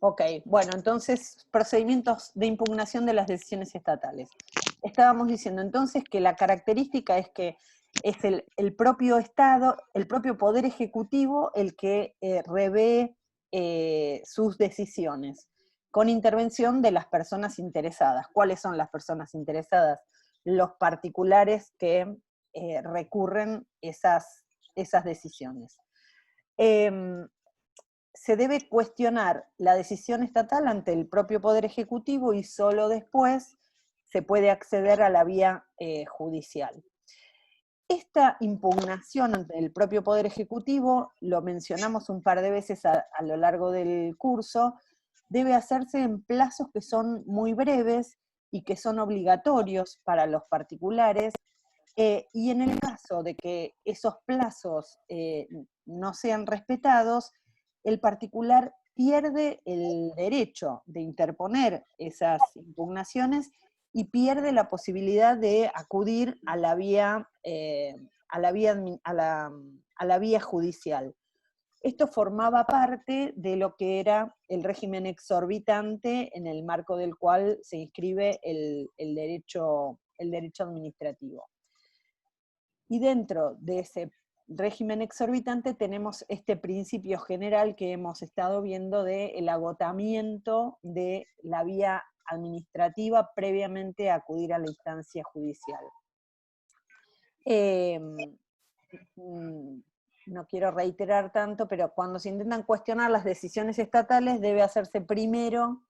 Ok, bueno, entonces, procedimientos de impugnación de las decisiones estatales. Estábamos diciendo entonces que la característica es que es el propio Estado, el propio Poder Ejecutivo, el que revé sus decisiones, con intervención de las personas interesadas. ¿Cuáles son las personas interesadas? Los particulares que recurren esas decisiones. Se debe cuestionar la decisión estatal ante el propio Poder Ejecutivo y solo después se puede acceder a la vía judicial. Esta impugnación ante el propio Poder Ejecutivo, lo mencionamos un par de veces a lo largo del curso, debe hacerse en plazos que son muy breves y que son obligatorios para los particulares, y en el caso de que esos plazos no sean respetados, el particular pierde el derecho de interponer esas impugnaciones y pierde la posibilidad de acudir a la vía, a la vía judicial. Esto formaba parte de lo que era el régimen exorbitante en el marco del cual se inscribe el derecho administrativo. Y dentro de ese régimen exorbitante tenemos este principio general que hemos estado viendo del agotamiento de la vía administrativa previamente a acudir a la instancia judicial. No quiero reiterar tanto, pero cuando se intentan cuestionar las decisiones estatales debe hacerse primero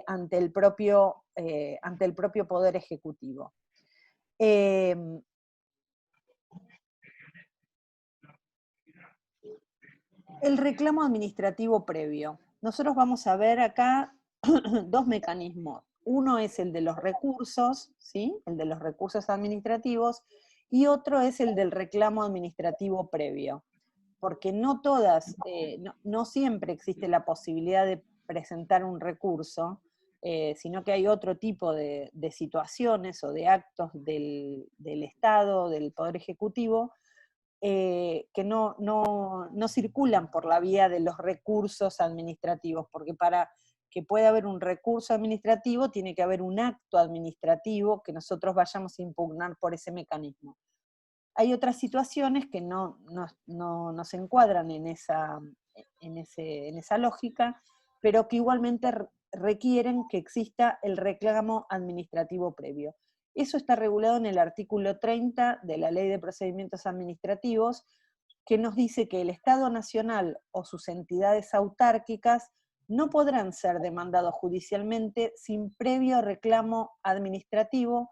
ante el propio Poder Ejecutivo. El reclamo administrativo previo. Nosotros vamos a ver acá dos mecanismos. Uno es el de los recursos, ¿sí? El de los recursos administrativos, y otro es el del reclamo administrativo previo. Porque no todas, no siempre existe la posibilidad de presentar un recurso, sino que hay otro tipo de situaciones o de actos del Estado, del Poder Ejecutivo, que no circulan por la vía de los recursos administrativos, porque para que pueda haber un recurso administrativo tiene que haber un acto administrativo que nosotros vayamos a impugnar por ese mecanismo. Hay otras situaciones que no se encuadran en esa lógica, pero que igualmente requieren que exista el reclamo administrativo previo. Eso está regulado en el artículo 30 de la Ley de Procedimientos Administrativos, que nos dice que el Estado Nacional o sus entidades autárquicas no podrán ser demandados judicialmente sin previo reclamo administrativo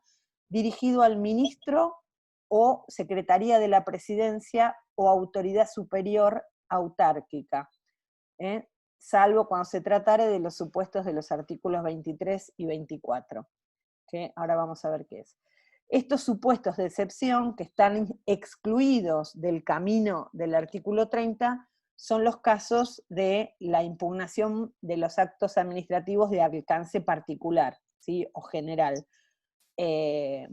dirigido al ministro o Secretaría de la Presidencia o Autoridad Superior Autárquica, salvo cuando se tratare de los supuestos de los artículos 23 y 24. Que ahora vamos a ver qué es. Estos supuestos de excepción que están excluidos del camino del artículo 30 son los casos de la impugnación de los actos administrativos de alcance particular, ¿sí? O general, que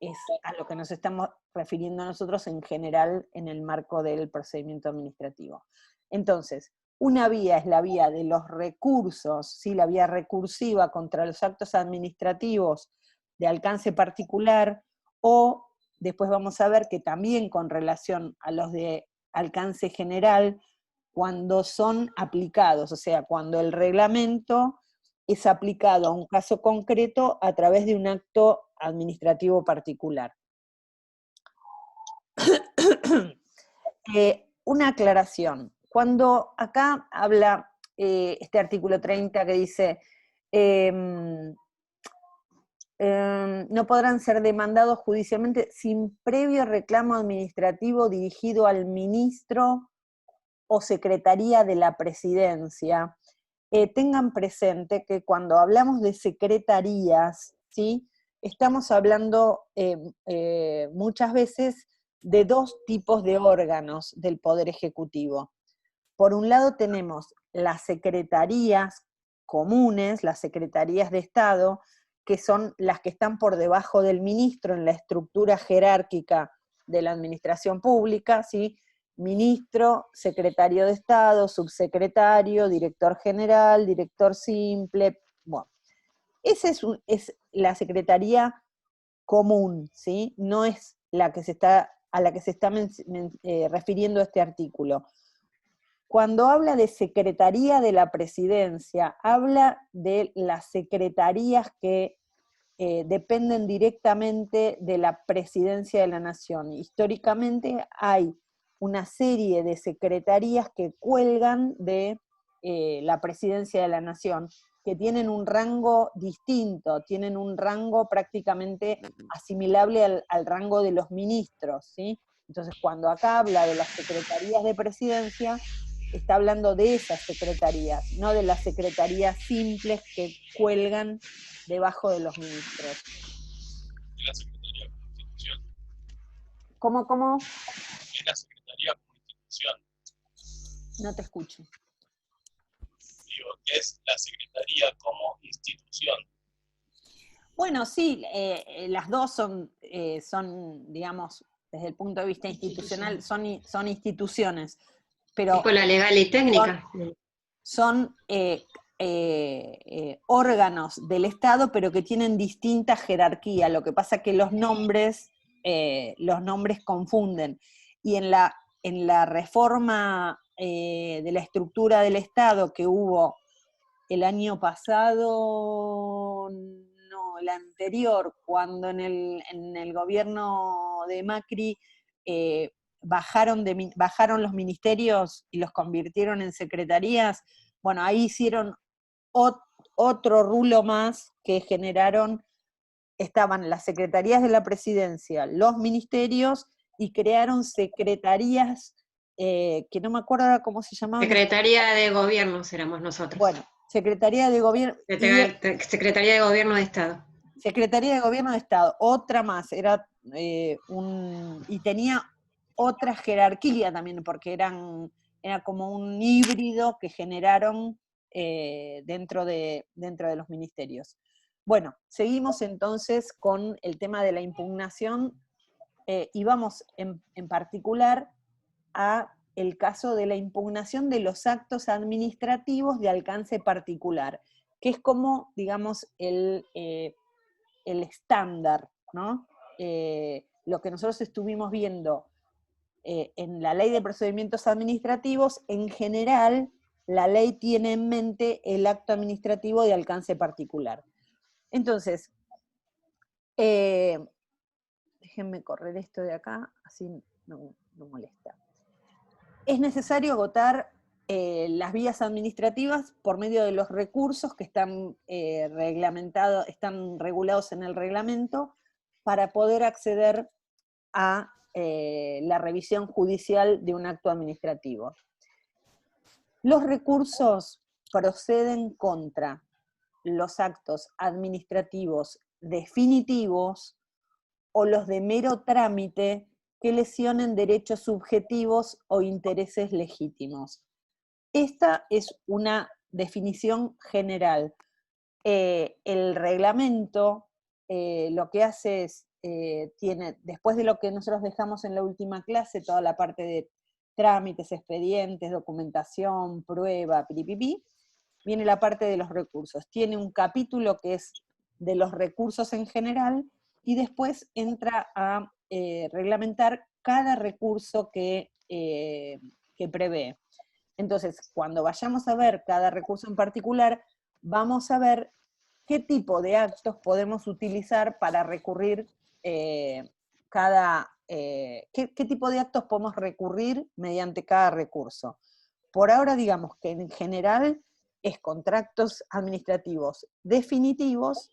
es a lo que nos estamos refiriendo nosotros en general en el marco del procedimiento administrativo. Entonces, una vía es la vía de los recursos, ¿sí? La vía recursiva contra los actos administrativos de alcance particular, o después vamos a ver que también con relación a los de alcance general, cuando son aplicados, o sea, cuando el reglamento es aplicado a un caso concreto a través de un acto administrativo particular. Una aclaración. Cuando acá habla este artículo 30 que dice no podrán ser demandados judicialmente sin previo reclamo administrativo dirigido al ministro o Secretaría de la Presidencia, tengan presente que cuando hablamos de secretarías, ¿sí? Estamos hablando muchas veces de dos tipos de órganos del Poder Ejecutivo. Por un lado tenemos las secretarías comunes, las secretarías de Estado, que son las que están por debajo del ministro en la estructura jerárquica de la administración pública, ¿sí? ministro, secretario de Estado, subsecretario, director general, director simple, bueno. Esa es la secretaría común, ¿sí? No es la que a la que se está refiriendo este artículo. Cuando habla de secretaría de la presidencia, habla de las secretarías que dependen directamente de la presidencia de la nación. Históricamente hay una serie de secretarías que cuelgan de la presidencia de la nación, que tienen un rango distinto, tienen un rango prácticamente asimilable al rango de los ministros, ¿sí? Entonces, cuando acá habla de las secretarías de presidencia, está hablando de esas secretarías, no de las secretarías simples que cuelgan debajo de los ministros. De la Secretaría como institución. ¿Cómo? De la Secretaría como institución. No te escucho. Digo, que es la Secretaría como institución. Bueno, sí, las dos son, digamos, desde el punto de vista institucional, son instituciones, pero Tipo la legal y técnica. son órganos del Estado, pero que tienen distinta jerarquía. Lo que pasa es que los nombres confunden. Y en la reforma de la estructura del Estado que hubo el año pasado, no, el anterior, cuando en el gobierno de Macri bajaron los ministerios y los convirtieron en secretarías, bueno, ahí hicieron otro rulo más que generaron, estaban las secretarías de la presidencia, los ministerios, y crearon secretarías, que no me acuerdo ahora cómo se llamaban. Secretaría de Gobierno éramos nosotros. Bueno, Secretaría de Gobierno. Secretaría de Gobierno de Estado. Secretaría de Gobierno de Estado, otra más, era y tenía otra jerarquía también, porque era como un híbrido que generaron dentro de los ministerios. Bueno, seguimos entonces con el tema de la impugnación y vamos en particular a el caso de la impugnación de los actos administrativos de alcance particular, que es como, digamos, el estándar, ¿no? Lo que nosotros estuvimos viendo en la ley de procedimientos administrativos, en general, la ley tiene en mente el acto administrativo de alcance particular. Entonces, déjenme correr esto de acá, así no molesta. Es necesario agotar las vías administrativas por medio de los recursos que están están regulados en el reglamento para poder acceder a la revisión judicial de un acto administrativo. Los recursos proceden contra los actos administrativos definitivos o los de mero trámite que lesionen derechos subjetivos o intereses legítimos. Esta es una definición general. El reglamento lo que hace es, tiene, después de lo que nosotros dejamos en la última clase, toda la parte de trámites, expedientes, documentación, prueba, piripipi, viene la parte de los recursos. Tiene un capítulo que es de los recursos en general, y después entra a reglamentar cada recurso que prevé. Entonces, cuando vayamos a ver cada recurso en particular, vamos a ver qué tipo de actos podemos utilizar para recurrir qué tipo de actos podemos recurrir mediante cada recurso. Por ahora, digamos que en general es contra actos administrativos definitivos,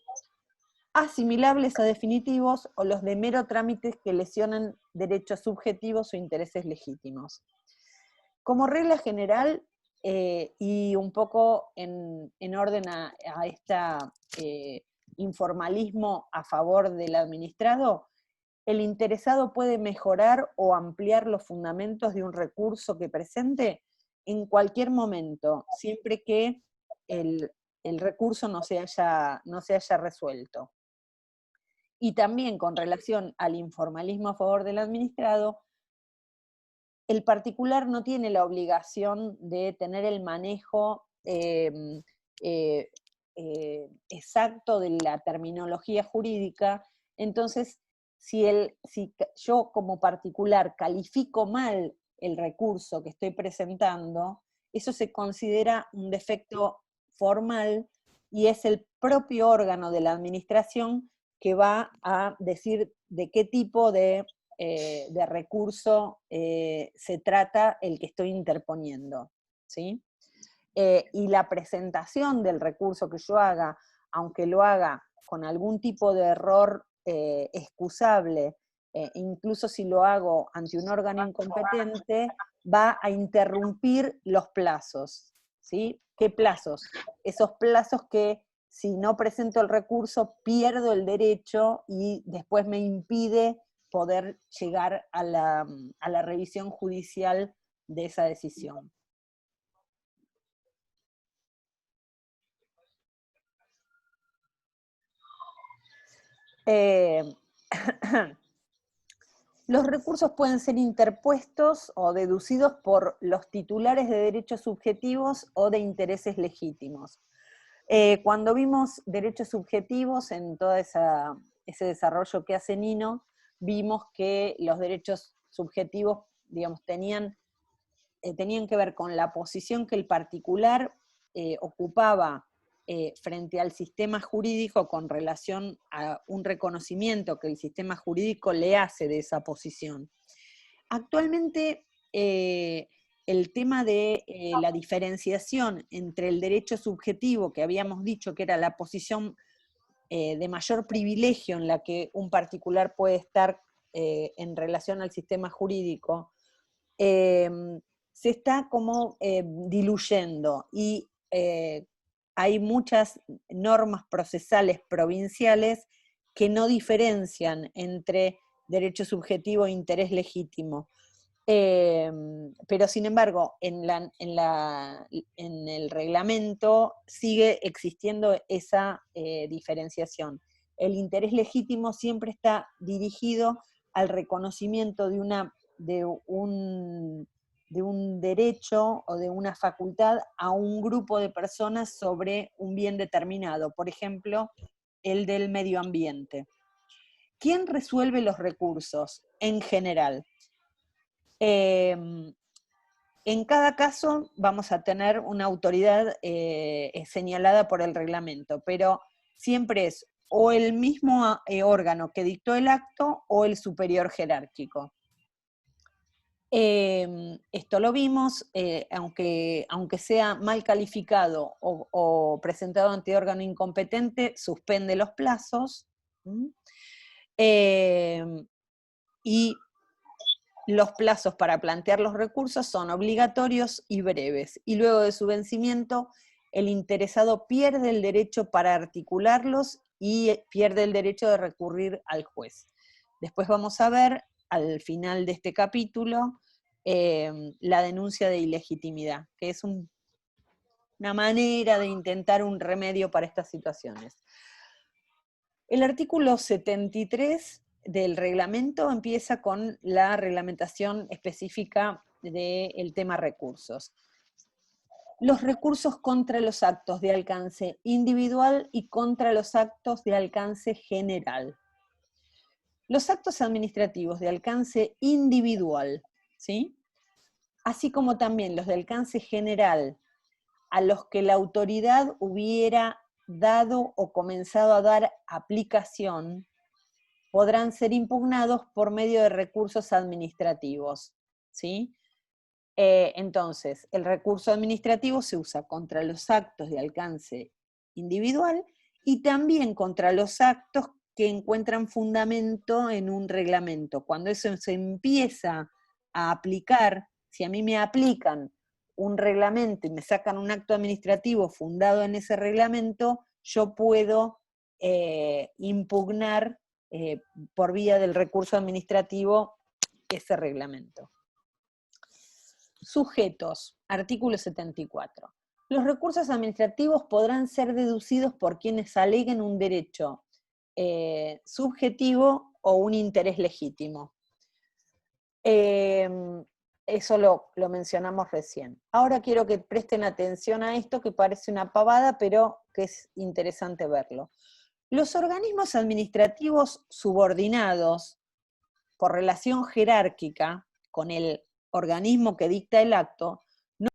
asimilables a definitivos, o los de mero trámites que lesionan derechos subjetivos o intereses legítimos. Como regla general, y un poco en orden a este informalismo a favor del administrado, el interesado puede mejorar o ampliar los fundamentos de un recurso que presente en cualquier momento, siempre que el recurso no se haya resuelto. Y también con relación al informalismo a favor del administrado, el particular no tiene la obligación de tener el manejo exacto de la terminología jurídica. Entonces, si yo como particular califico mal el recurso que estoy presentando, eso se considera un defecto formal y es el propio órgano de la administración que va a decir de qué tipo de recurso se trata el que estoy interponiendo, ¿sí? Y la presentación del recurso que yo haga, aunque lo haga con algún tipo de error excusable, incluso si lo hago ante un órgano incompetente, va a interrumpir los plazos, ¿sí? ¿Qué plazos? Esos plazos que si no presento el recurso pierdo el derecho y después me impide poder llegar a la revisión judicial de esa decisión. Los recursos pueden ser interpuestos o deducidos por los titulares de derechos subjetivos o de intereses legítimos. Cuando vimos derechos subjetivos en todo ese desarrollo que hace Nino, vimos que los derechos subjetivos, digamos, tenían que ver con la posición que el particular ocupaba frente al sistema jurídico con relación a un reconocimiento que el sistema jurídico le hace de esa posición. Actualmente, el tema de la diferenciación entre el derecho subjetivo, que habíamos dicho que era la posición de mayor privilegio en la que un particular puede estar en relación al sistema jurídico, se está como diluyendo y hay muchas normas procesales provinciales que no diferencian entre derecho subjetivo e interés legítimo. Pero sin embargo, en el reglamento sigue existiendo esa diferenciación. El interés legítimo siempre está dirigido al reconocimiento de un derecho o de una facultad a un grupo de personas sobre un bien determinado, por ejemplo, el del medio ambiente. ¿Quién resuelve los recursos en general? En cada caso vamos a tener una autoridad señalada por el reglamento, pero siempre es o el mismo órgano que dictó el acto o el superior jerárquico. Esto lo vimos, aunque sea mal calificado o presentado ante órgano incompetente, suspende los plazos. Y los plazos para plantear los recursos son obligatorios y breves, y luego de su vencimiento, el interesado pierde el derecho para articularlos y pierde el derecho de recurrir al juez. Después vamos a ver, al final de este capítulo, la denuncia de ilegitimidad, que es una manera de intentar un remedio para estas situaciones. El artículo 73 del reglamento empieza con la reglamentación específica del tema recursos. Los recursos contra los actos de alcance individual y contra los actos de alcance general. Los actos administrativos de alcance individual, ¿sí?, así como también los de alcance general, a los que la autoridad hubiera dado o comenzado a dar aplicación, podrán ser impugnados por medio de recursos administrativos, ¿sí? Entonces, el recurso administrativo se usa contra los actos de alcance individual y también contra los actos que encuentran fundamento en un reglamento. Cuando eso se empieza a aplicar, si a mí me aplican un reglamento y me sacan un acto administrativo fundado en ese reglamento, yo puedo impugnar por vía del recurso administrativo ese reglamento. Sujetos, artículo 74. Los recursos administrativos podrán ser deducidos por quienes aleguen un derecho subjetivo o un interés legítimo. eso lo mencionamos recién. Ahora quiero que presten atención a esto, que parece una pavada, pero que es interesante verlo. Los organismos administrativos subordinados por relación jerárquica con el organismo que dicta el acto, no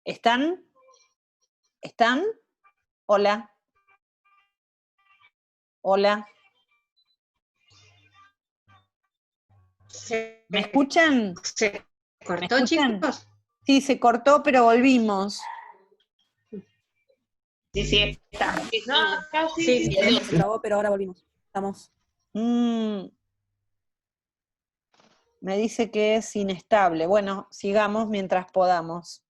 ¿están? ¿Están? Hola. Hola. ¿Me escuchan? ¿Se ¿Me cortó, escuchan? chicos? Sí, se cortó, pero volvimos. Sí, sí, está. No, casi. Sí, Se trabó, pero ahora volvimos. Estamos. Me dice que es inestable. Bueno, sigamos mientras podamos.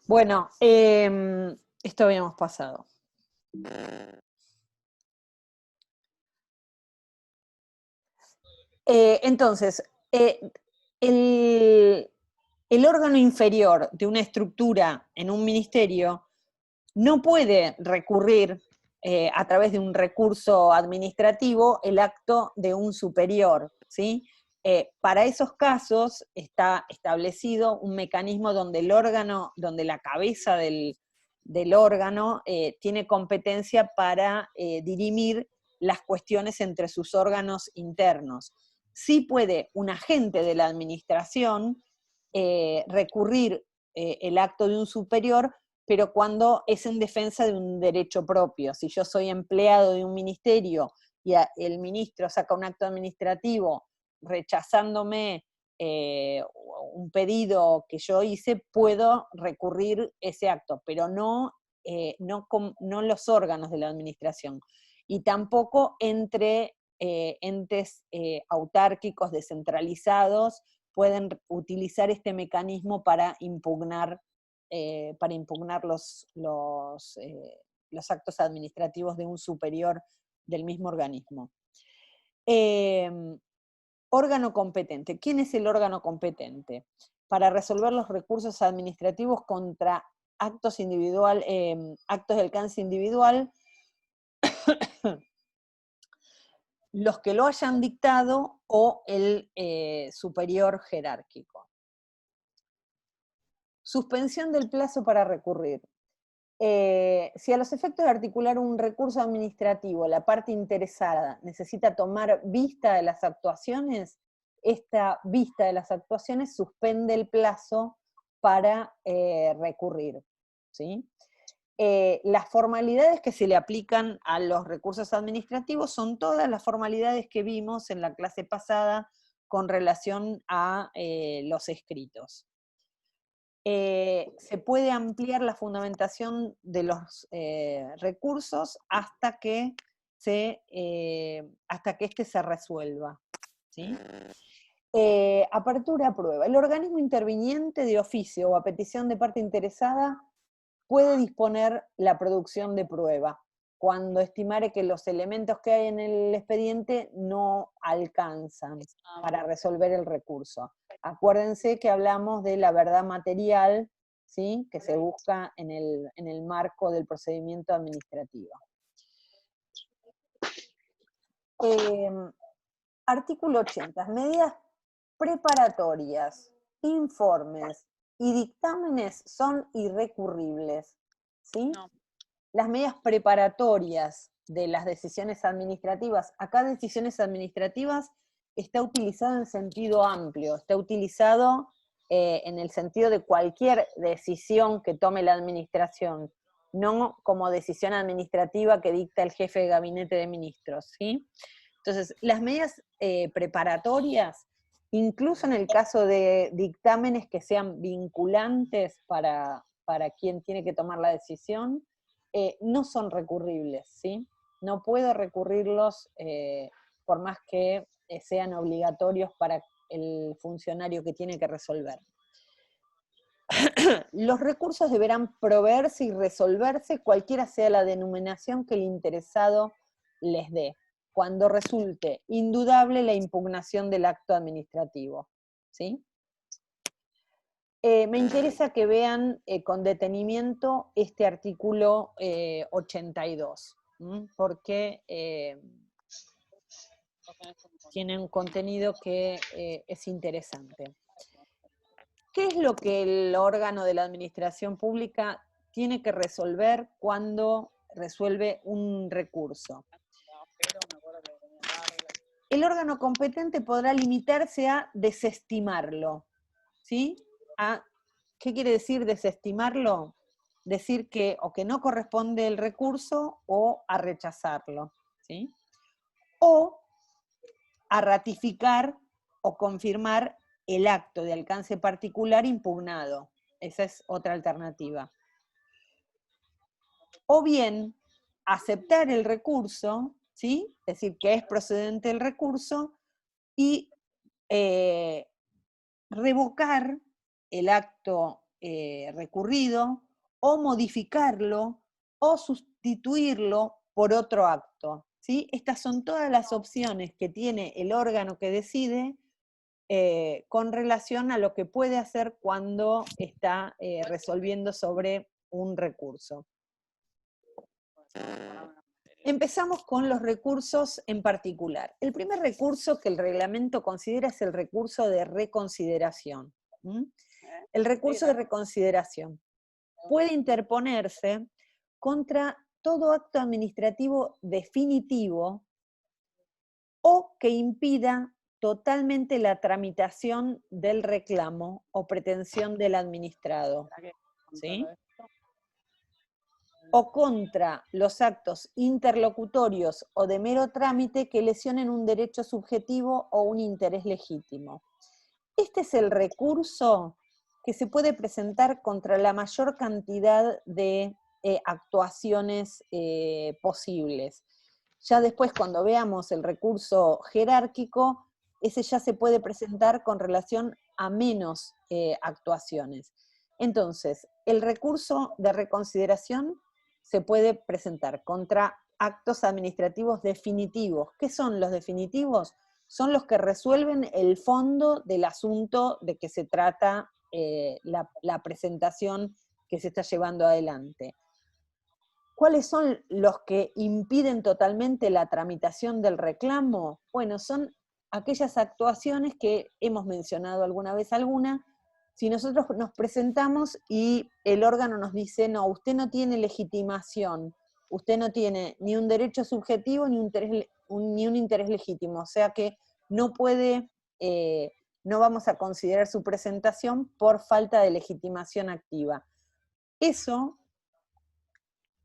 Bueno, esto habíamos pasado. Entonces, el órgano inferior de una estructura en un ministerio no puede recurrir a través de un recurso administrativo el acto de un superior, ¿sí? Para esos casos está establecido un mecanismo donde el órgano, donde la cabeza del órgano tiene competencia para dirimir las cuestiones entre sus órganos internos. Sí puede un agente de la administración recurrir el acto de un superior, pero cuando es en defensa de un derecho propio. Si yo soy empleado de un ministerio y el ministro saca un acto administrativo rechazándome un pedido que yo hice, puedo recurrir ese acto, pero no los órganos de la administración. Y tampoco entre entes autárquicos descentralizados pueden utilizar este mecanismo para impugnar los actos administrativos de un superior del mismo organismo. Órgano competente. ¿Quién es el órgano competente? Para resolver los recursos administrativos contra actos actos de alcance individual, los que lo hayan dictado o el superior jerárquico. Suspensión del plazo para recurrir. Si a los efectos de articular un recurso administrativo la parte interesada necesita tomar vista de las actuaciones, esta vista de las actuaciones suspende el plazo para recurrir, ¿sí? Las formalidades que se le aplican a los recursos administrativos son todas las formalidades que vimos en la clase pasada con relación a los escritos. Se puede ampliar la fundamentación de los recursos hasta que este se resuelva, ¿sí? Apertura a prueba. El organismo interviniente de oficio o a petición de parte interesada puede disponer la producción de prueba cuando estimare que los elementos que hay en el expediente no alcanzan para resolver el recurso. Acuérdense que hablamos de la verdad material, ¿sí?, que se busca en el marco del procedimiento administrativo. Artículo 80. Medidas preparatorias, informes y dictámenes son irrecurribles, ¿sí? No. Las medidas preparatorias de las decisiones administrativas, acá decisiones administrativas está utilizado en sentido amplio, está utilizado en el sentido de cualquier decisión que tome la administración, no como decisión administrativa que dicta el jefe de gabinete de ministros, ¿sí? Entonces, las medidas preparatorias, incluso en el caso de dictámenes que sean vinculantes para quien tiene que tomar la decisión, no son recurribles, ¿sí? No puedo recurrirlos por más que sean obligatorios para el funcionario que tiene que resolver. Los recursos deberán proveerse y resolverse cualquiera sea la denominación que el interesado les dé, cuando resulte indudable la impugnación del acto administrativo, ¿sí? Me interesa que vean con detenimiento este artículo 82, porque tiene un contenido que es interesante. ¿Qué es lo que el órgano de la administración pública tiene que resolver cuando resuelve un recurso? El órgano competente podrá limitarse a desestimarlo, ¿sí? ¿Qué quiere decir desestimarlo? Decir que o que no corresponde el recurso o a rechazarlo, ¿sí? O a ratificar o confirmar el acto de alcance particular impugnado. Esa es otra alternativa. O bien, aceptar el recurso, ¿sí? Es decir, que es procedente el recurso, y revocar el acto recurrido, o modificarlo, o sustituirlo por otro acto, ¿sí? Estas son todas las opciones que tiene el órgano que decide con relación a lo que puede hacer cuando está resolviendo sobre un recurso. Empezamos con los recursos en particular. El primer recurso que el reglamento considera es el recurso de reconsideración. El recurso de reconsideración puede interponerse contra todo acto administrativo definitivo o que impida totalmente la tramitación del reclamo o pretensión del administrado, ¿sí? O contra los actos interlocutorios o de mero trámite que lesionen un derecho subjetivo o un interés legítimo. Este es el recurso que se puede presentar contra la mayor cantidad de actuaciones posibles. Ya después, cuando veamos el recurso jerárquico, ese ya se puede presentar con relación a menos actuaciones. Entonces, el recurso de reconsideración se puede presentar contra actos administrativos definitivos. ¿Qué son los definitivos? Son los que resuelven el fondo del asunto de que se trata la presentación que se está llevando adelante. ¿Cuáles son los que impiden totalmente la tramitación del reclamo? Bueno, son aquellas actuaciones que hemos mencionado alguna vez alguna. Si nosotros nos presentamos y el órgano nos dice, no, usted no tiene legitimación, usted no tiene ni un derecho subjetivo ni un interés legítimo, o sea que no puede, no vamos a considerar su presentación por falta de legitimación activa. Eso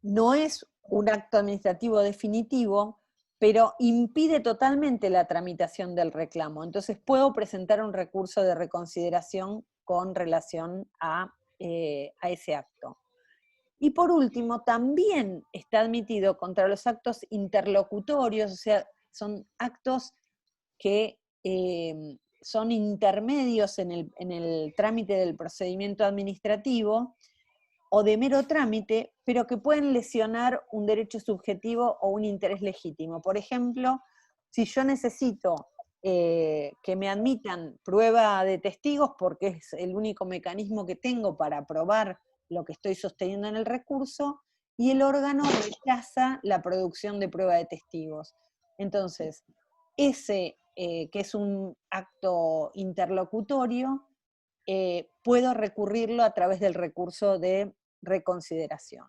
no es un acto administrativo definitivo, pero impide totalmente la tramitación del reclamo. Entonces puedo presentar un recurso de reconsideración con relación a ese acto. Y por último, también está admitido contra los actos interlocutorios, o sea, son actos que son intermedios en el trámite del procedimiento administrativo, o de mero trámite, pero que pueden lesionar un derecho subjetivo o un interés legítimo. Por ejemplo, si yo necesito que me admitan prueba de testigos, porque es el único mecanismo que tengo para probar lo que estoy sosteniendo en el recurso, y el órgano rechaza la producción de prueba de testigos. Entonces, ese que es un acto interlocutorio, puedo recurrirlo a través del recurso de reconsideración.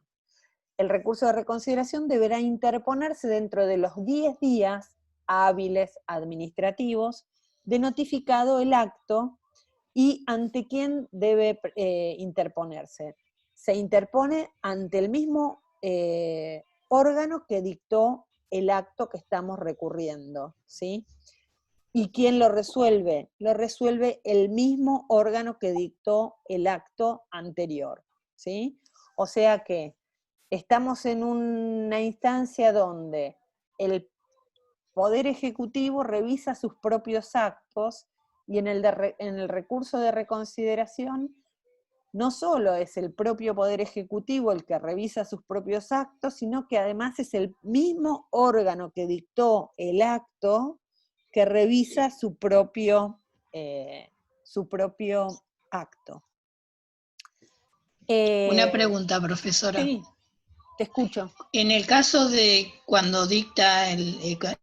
El recurso de reconsideración deberá interponerse dentro de los 10 días hábiles administrativos de notificado el acto. ¿Y ante quién debe interponerse? Se interpone ante el mismo órgano que dictó el acto que estamos recurriendo, ¿sí? ¿Y quién lo resuelve? Lo resuelve el mismo órgano que dictó el acto anterior, ¿sí? O sea que estamos en una instancia donde el Poder Ejecutivo revisa sus propios actos y en el recurso de reconsideración no solo es el propio Poder Ejecutivo el que revisa sus propios actos, sino que además es el mismo órgano que dictó el acto que revisa su propio acto. Una pregunta, profesora. Sí, te escucho. En el caso de cuando dicta,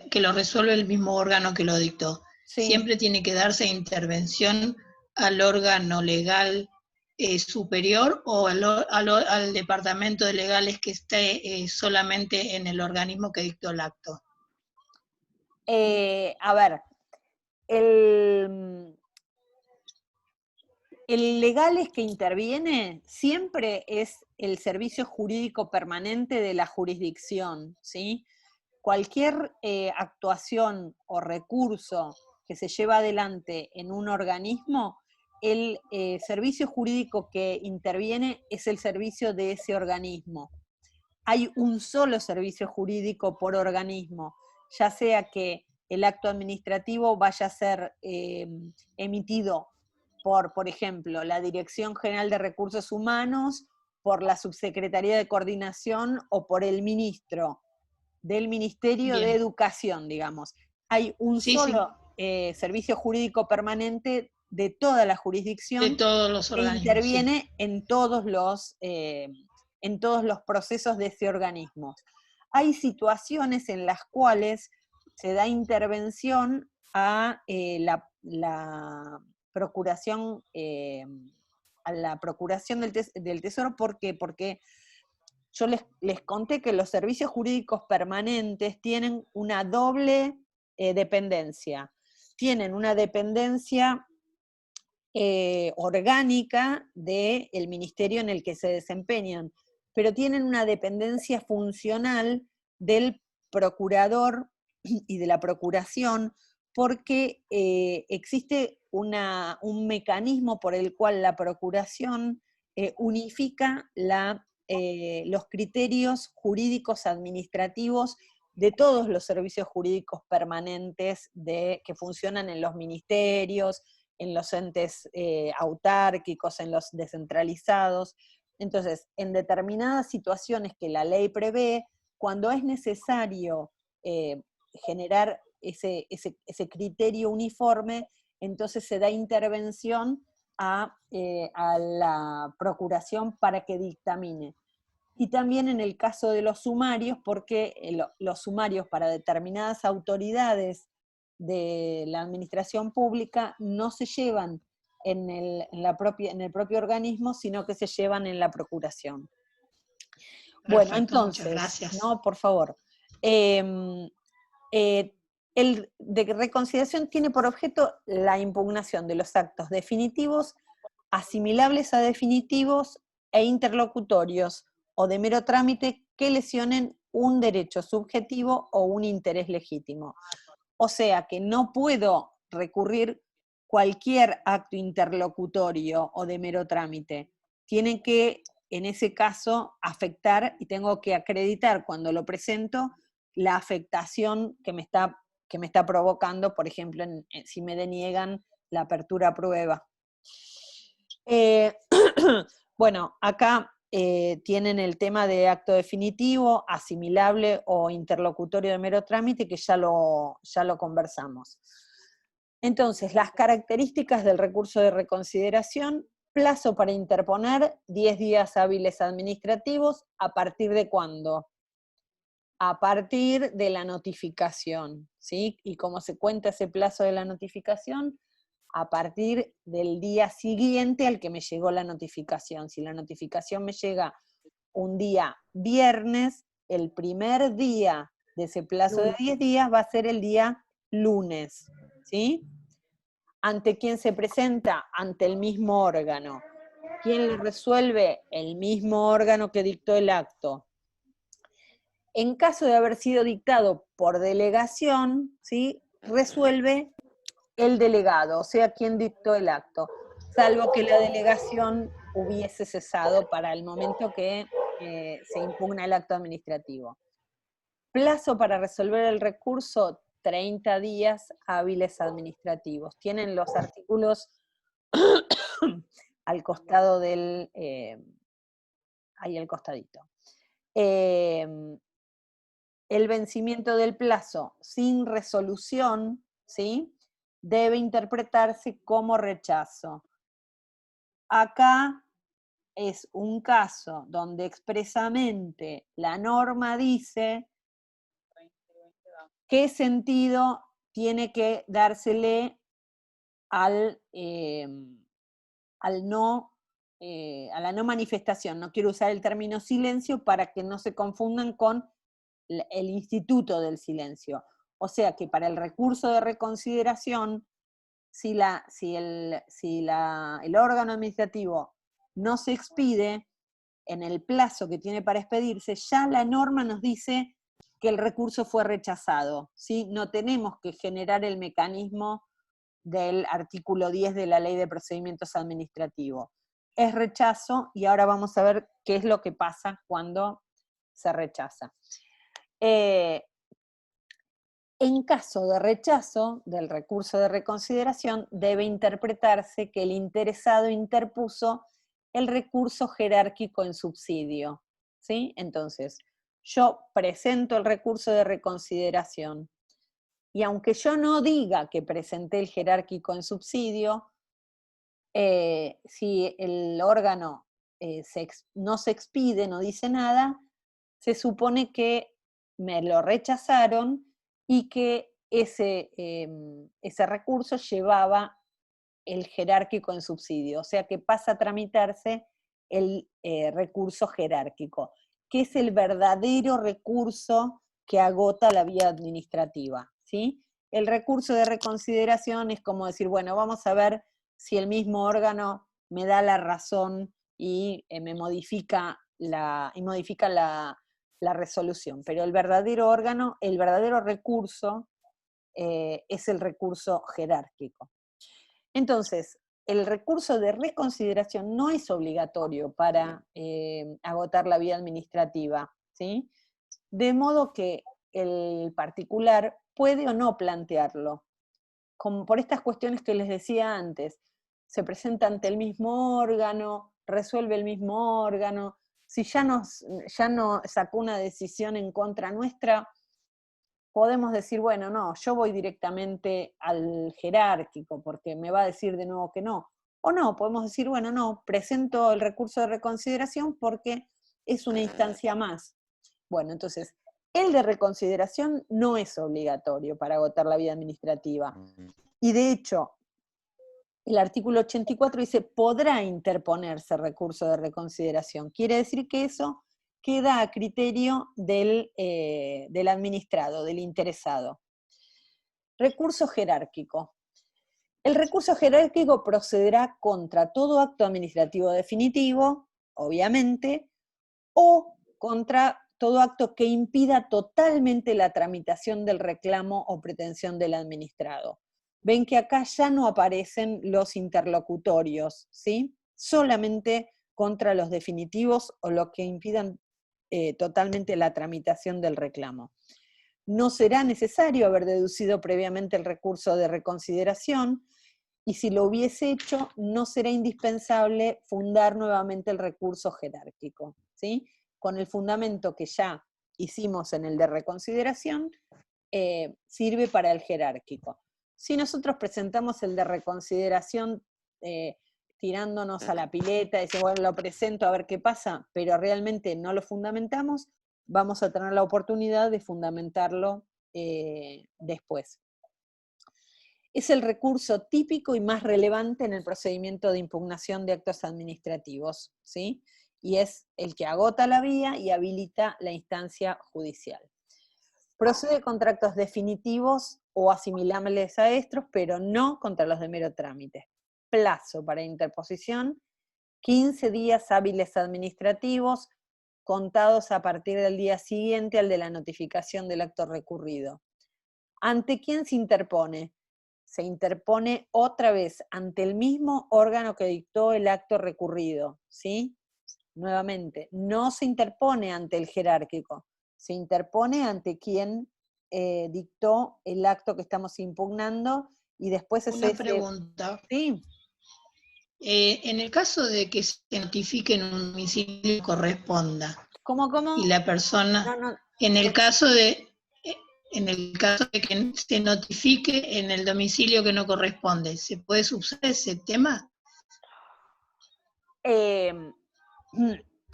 que lo resuelve el mismo órgano que lo dictó, Sí. ¿siempre tiene que darse intervención al órgano legal superior o al departamento de legales que esté solamente en el organismo que dictó el acto? A ver, el legales que interviene siempre es el servicio jurídico permanente de la jurisdicción, ¿sí? Cualquier actuación o recurso que se lleva adelante en un organismo, el servicio jurídico que interviene es el servicio de ese organismo. Hay un solo servicio jurídico por organismo, ya sea que el acto administrativo vaya a ser emitido por ejemplo, la Dirección General de Recursos Humanos, por la Subsecretaría de Coordinación o por el ministro del Ministerio de Educación, digamos. Hay un solo servicio jurídico permanente de toda la jurisdicción de todos los organismos, que interviene en todos los procesos de ese organismo. Hay situaciones en las cuales se da intervención a la procuración del Tesoro. ¿Por qué? Porque yo les conté que los servicios jurídicos permanentes tienen una doble dependencia. Tienen una dependencia orgánica del ministerio en el que se desempeñan, pero tienen una dependencia funcional del procurador y de la procuración, porque existe un mecanismo por el cual la procuración unifica los criterios jurídicos administrativos de todos los servicios jurídicos permanentes que funcionan en los ministerios, en los entes autárquicos, en los descentralizados. Entonces, en determinadas situaciones que la ley prevé, cuando es necesario generar ese criterio uniforme, entonces se da intervención a la procuración para que dictamine. Y también en el caso de los sumarios, porque los sumarios para determinadas autoridades de la administración pública no se llevan en el propio organismo, sino que se llevan en la procuración. Perfecto, bueno, entonces, muchas gracias. No, por favor. El de reconsideración tiene por objeto la impugnación de los actos definitivos, asimilables a definitivos e interlocutorios, o de mero trámite que lesionen un derecho subjetivo o un interés legítimo. O sea que no puedo recurrir cualquier acto interlocutorio o de mero trámite. Tienen que, en ese caso, afectar, y tengo que acreditar cuando lo presento, la afectación que me está provocando, por ejemplo, si me deniegan la apertura a prueba. Bueno, acá tienen el tema de acto definitivo, asimilable o interlocutorio de mero trámite, que ya lo conversamos. Entonces, las características del recurso de reconsideración: plazo para interponer, 10 días hábiles administrativos. ¿A partir de cuándo? A partir de la notificación, ¿sí? ¿Y cómo se cuenta ese plazo de la notificación? A partir del día siguiente al que me llegó la notificación. Si la notificación me llega un día viernes, el primer día de ese plazo de 10 días va a ser el día lunes, ¿sí? ¿Ante quién se presenta? Ante el mismo órgano. ¿Quién lo resuelve? El mismo órgano que dictó el acto. En caso de haber sido dictado por delegación, ¿sí?, resuelve el delegado, o sea, quien dictó el acto, salvo que la delegación hubiese cesado para el momento que se impugna el acto administrativo. Plazo para resolver el recurso, 30 días hábiles administrativos. Tienen los artículos al costado del, ahí al costadito. El vencimiento del plazo sin resolución, ¿sí?, debe interpretarse como rechazo. Acá es un caso donde expresamente la norma dice qué sentido tiene que dársele al, a la no manifestación. No quiero usar el término silencio para que no se confundan con el instituto del silencio. O sea que para el recurso de reconsideración, si el órgano administrativo no se expide en el plazo que tiene para expedirse, ya la norma nos dice que el recurso fue rechazado, ¿sí? No tenemos que generar el mecanismo del artículo 10 de la Ley de Procedimientos Administrativos. Es rechazo, y ahora vamos a ver qué es lo que pasa cuando se rechaza. En caso de rechazo del recurso de reconsideración, debe interpretarse que el interesado interpuso el recurso jerárquico en subsidio, ¿sí? Entonces, yo presento el recurso de reconsideración, y aunque yo no diga que presenté el jerárquico en subsidio, si el órgano no se expide, no dice nada, se supone que me lo rechazaron y que ese recurso llevaba el jerárquico en subsidio, o sea que pasa a tramitarse el recurso jerárquico, que es el verdadero recurso que agota la vía administrativa, ¿sí? El recurso de reconsideración es como decir, bueno, vamos a ver si el mismo órgano me da la razón y me modifica la resolución, pero el verdadero órgano, el verdadero recurso es el recurso jerárquico. Entonces, el recurso de reconsideración no es obligatorio para agotar la vía administrativa, ¿sí? De modo que el particular puede o no plantearlo. Como por estas cuestiones que les decía antes, se presenta ante el mismo órgano, resuelve el mismo órgano. Si ya no sacó una decisión en contra nuestra, podemos decir, bueno, no, yo voy directamente al jerárquico porque me va a decir de nuevo que no. O no, podemos decir, bueno, no, presento el recurso de reconsideración porque es una instancia más. Bueno, entonces, el de reconsideración no es obligatorio para agotar la vía administrativa. Y de hecho, el artículo 84 dice, podrá interponerse recurso de reconsideración. Quiere decir que eso queda a criterio del administrado, del interesado. Recurso jerárquico. El recurso jerárquico procederá contra todo acto administrativo definitivo, obviamente, o contra todo acto que impida totalmente la tramitación del reclamo o pretensión del administrado. Ven que acá ya no aparecen los interlocutorios, ¿sí? Solamente contra los definitivos o los que impidan totalmente la tramitación del reclamo. No será necesario haber deducido previamente el recurso de reconsideración, y si lo hubiese hecho, no será indispensable fundar nuevamente el recurso jerárquico, ¿sí? Con el fundamento que ya hicimos en el de reconsideración, sirve para el jerárquico. Si nosotros presentamos el de reconsideración tirándonos a la pileta, decimos, bueno, lo presento a ver qué pasa, pero realmente no lo fundamentamos, vamos a tener la oportunidad de fundamentarlo después. Es el recurso típico y más relevante en el procedimiento de impugnación de actos administrativos, ¿sí? Y es el que agota la vía y habilita la instancia judicial. Procede contra actos definitivos o asimilables a estos, pero no contra los de mero trámite. Plazo para interposición, 15 días hábiles administrativos, contados a partir del día siguiente al de la notificación del acto recurrido. ¿Ante quién se interpone? Se interpone otra vez ante el mismo órgano que dictó el acto recurrido, ¿sí? Nuevamente, no se interpone ante el jerárquico, se interpone ante quien dictó el acto que estamos impugnando y después Una pregunta. Sí. En el caso de que se notifique en un domicilio que corresponda, ¿Cómo? y la persona, No, en el caso de que se notifique en el domicilio que no corresponde, ¿se puede subsanar ese tema?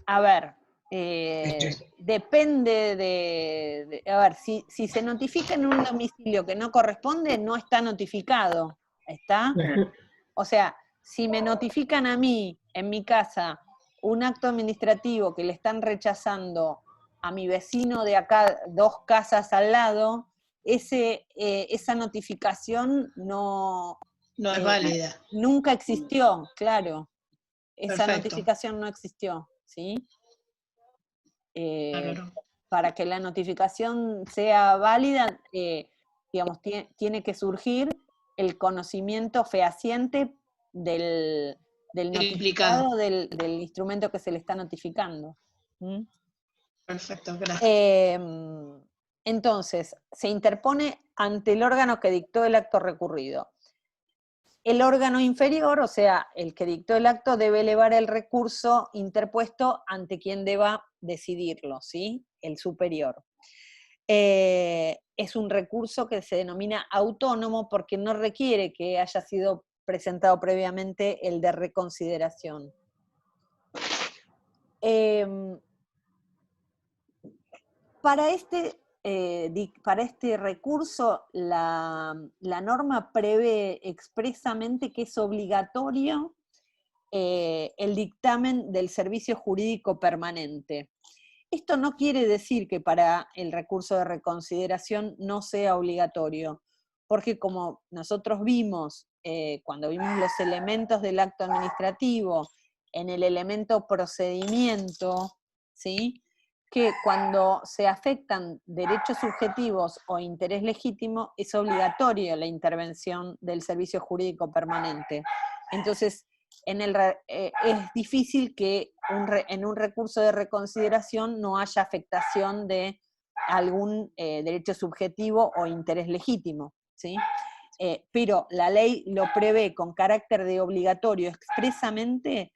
A ver, depende a ver, si se notifica en un domicilio que no corresponde, no está notificado, ¿está? O sea, si me notifican a mí, en mi casa, un acto administrativo que le están rechazando a mi vecino de acá, 2 casas al lado, esa notificación no es válida. nunca existió, claro. Esa Perfecto. notificación no existió, ¿sí? Claro. Para que la notificación sea válida, digamos, tiene que surgir el conocimiento fehaciente del notificado del instrumento que se le está notificando. ¿Mm? Perfecto, gracias. Entonces, se interpone ante el órgano que dictó el acto recurrido. El órgano inferior, o sea, el que dictó el acto, debe elevar el recurso interpuesto ante quien deba decidirlo, ¿sí? El superior. Es un recurso que se denomina autónomo porque no requiere que haya sido presentado previamente el de reconsideración. Para este recurso, la norma prevé expresamente que es obligatorio el dictamen del servicio jurídico permanente. Esto no quiere decir que para el recurso de reconsideración no sea obligatorio, porque como nosotros vimos, cuando vimos los elementos del acto administrativo, en el elemento procedimiento, ¿sí?, que cuando se afectan derechos subjetivos o interés legítimo, es obligatorio la intervención del servicio jurídico permanente. Entonces, es difícil que en un recurso de reconsideración no haya afectación de algún derecho subjetivo o interés legítimo, ¿sí? Pero la ley lo prevé con carácter de obligatorio expresamente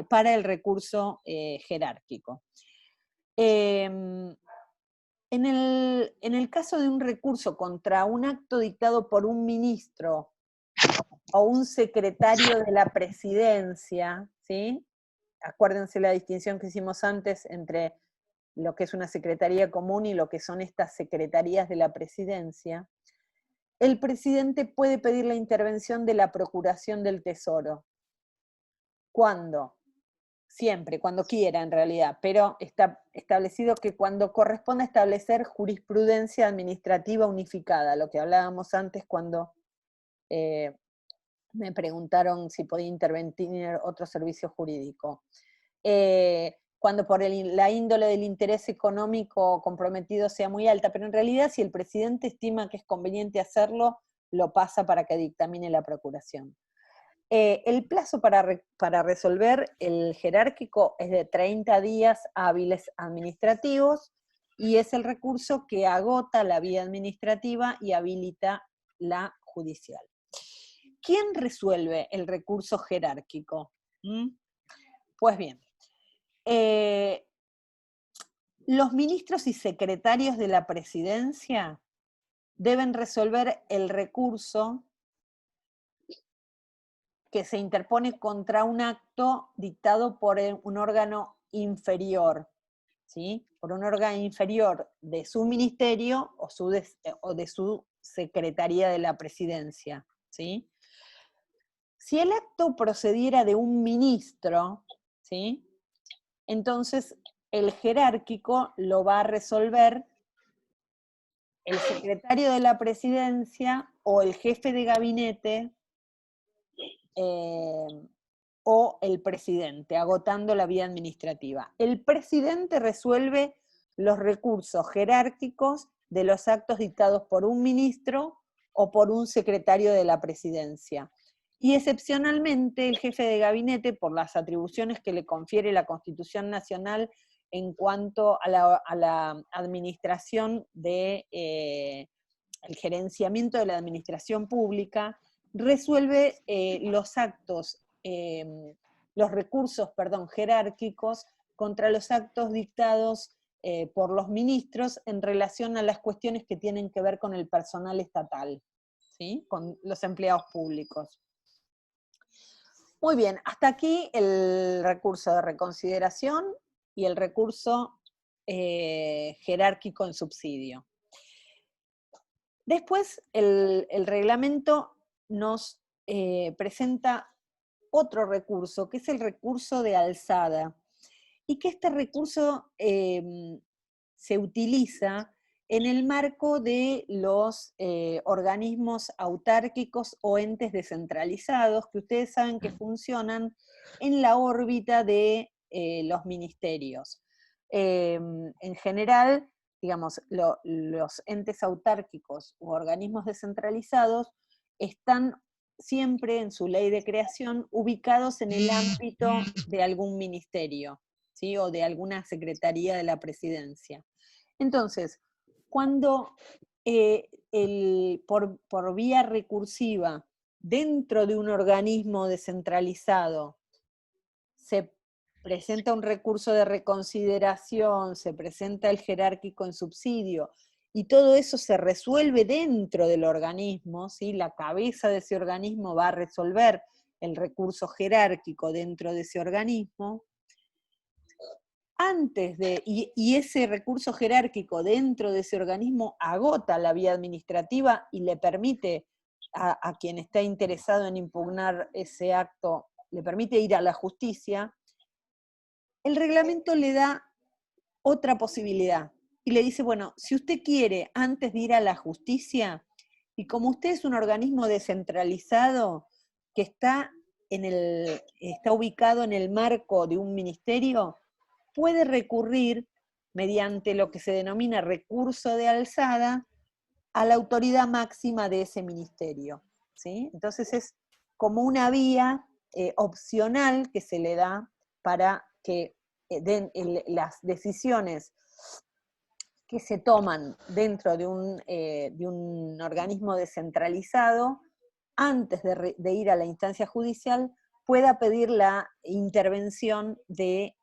para el recurso jerárquico. En el caso de un recurso contra un acto dictado por un ministro o un secretario de la presidencia, ¿sí? Acuérdense la distinción que hicimos antes entre lo que es una secretaría común y lo que son estas secretarías de la presidencia. El presidente puede pedir la intervención de la Procuración del Tesoro. ¿Cuándo? Siempre, cuando quiera en realidad, pero está establecido que cuando corresponde establecer jurisprudencia administrativa unificada, lo que hablábamos antes cuando me preguntaron si podía intervenir otro servicio jurídico. Cuando por la índole del interés económico comprometido sea muy alta, pero en realidad si el presidente estima que es conveniente hacerlo, lo pasa para que dictamine la procuración. El plazo para resolver el jerárquico es de 30 días hábiles administrativos y es el recurso que agota la vía administrativa y habilita la judicial. ¿Quién resuelve el recurso jerárquico? Pues bien, los ministros y secretarios de la presidencia deben resolver el recurso que se interpone contra un acto dictado por un órgano inferior, ¿sí? Por un órgano inferior de su ministerio o de su secretaría de la presidencia, ¿sí? Si el acto procediera de un ministro, ¿sí?, entonces el jerárquico lo va a resolver el secretario de la presidencia o el jefe de gabinete o el presidente, agotando la vía administrativa. El presidente resuelve los recursos jerárquicos de los actos dictados por un ministro o por un secretario de la presidencia. Y excepcionalmente el jefe de gabinete, por las atribuciones que le confiere la Constitución Nacional en cuanto a la administración el gerenciamiento de la administración pública, resuelve los actos los recursos, jerárquicos contra los actos dictados por los ministros en relación a las cuestiones que tienen que ver con el personal estatal, ¿sí? Con los empleados públicos. Muy bien, hasta aquí el recurso de reconsideración y el recurso jerárquico en subsidio. Después el reglamento nos presenta otro recurso, que es el recurso de alzada, y que este recurso se utiliza en el marco de los organismos autárquicos o entes descentralizados, que ustedes saben que funcionan en la órbita de los ministerios. En general, digamos, los entes autárquicos u organismos descentralizados están siempre en su ley de creación ubicados en el ámbito de algún ministerio, ¿sí? O de alguna secretaría de la presidencia. Entonces, cuando por vía recursiva, dentro de un organismo descentralizado, se presenta un recurso de reconsideración, se presenta el jerárquico en subsidio, y todo eso se resuelve dentro del organismo, ¿sí? La cabeza de ese organismo va a resolver el recurso jerárquico dentro de ese organismo. Y ese recurso jerárquico dentro de ese organismo agota la vía administrativa y le permite a quien está interesado en impugnar ese acto, le permite ir a la justicia. El reglamento le da otra posibilidad y le dice, bueno, si usted quiere, antes de ir a la justicia, y como usted es un organismo descentralizado que está ubicado en el marco de un ministerio, puede recurrir mediante lo que se denomina recurso de alzada a la autoridad máxima de ese ministerio, ¿sí? Entonces es como una vía opcional que se le da para que las decisiones que se toman dentro de un organismo descentralizado, antes de ir a la instancia judicial, pueda pedir la intervención de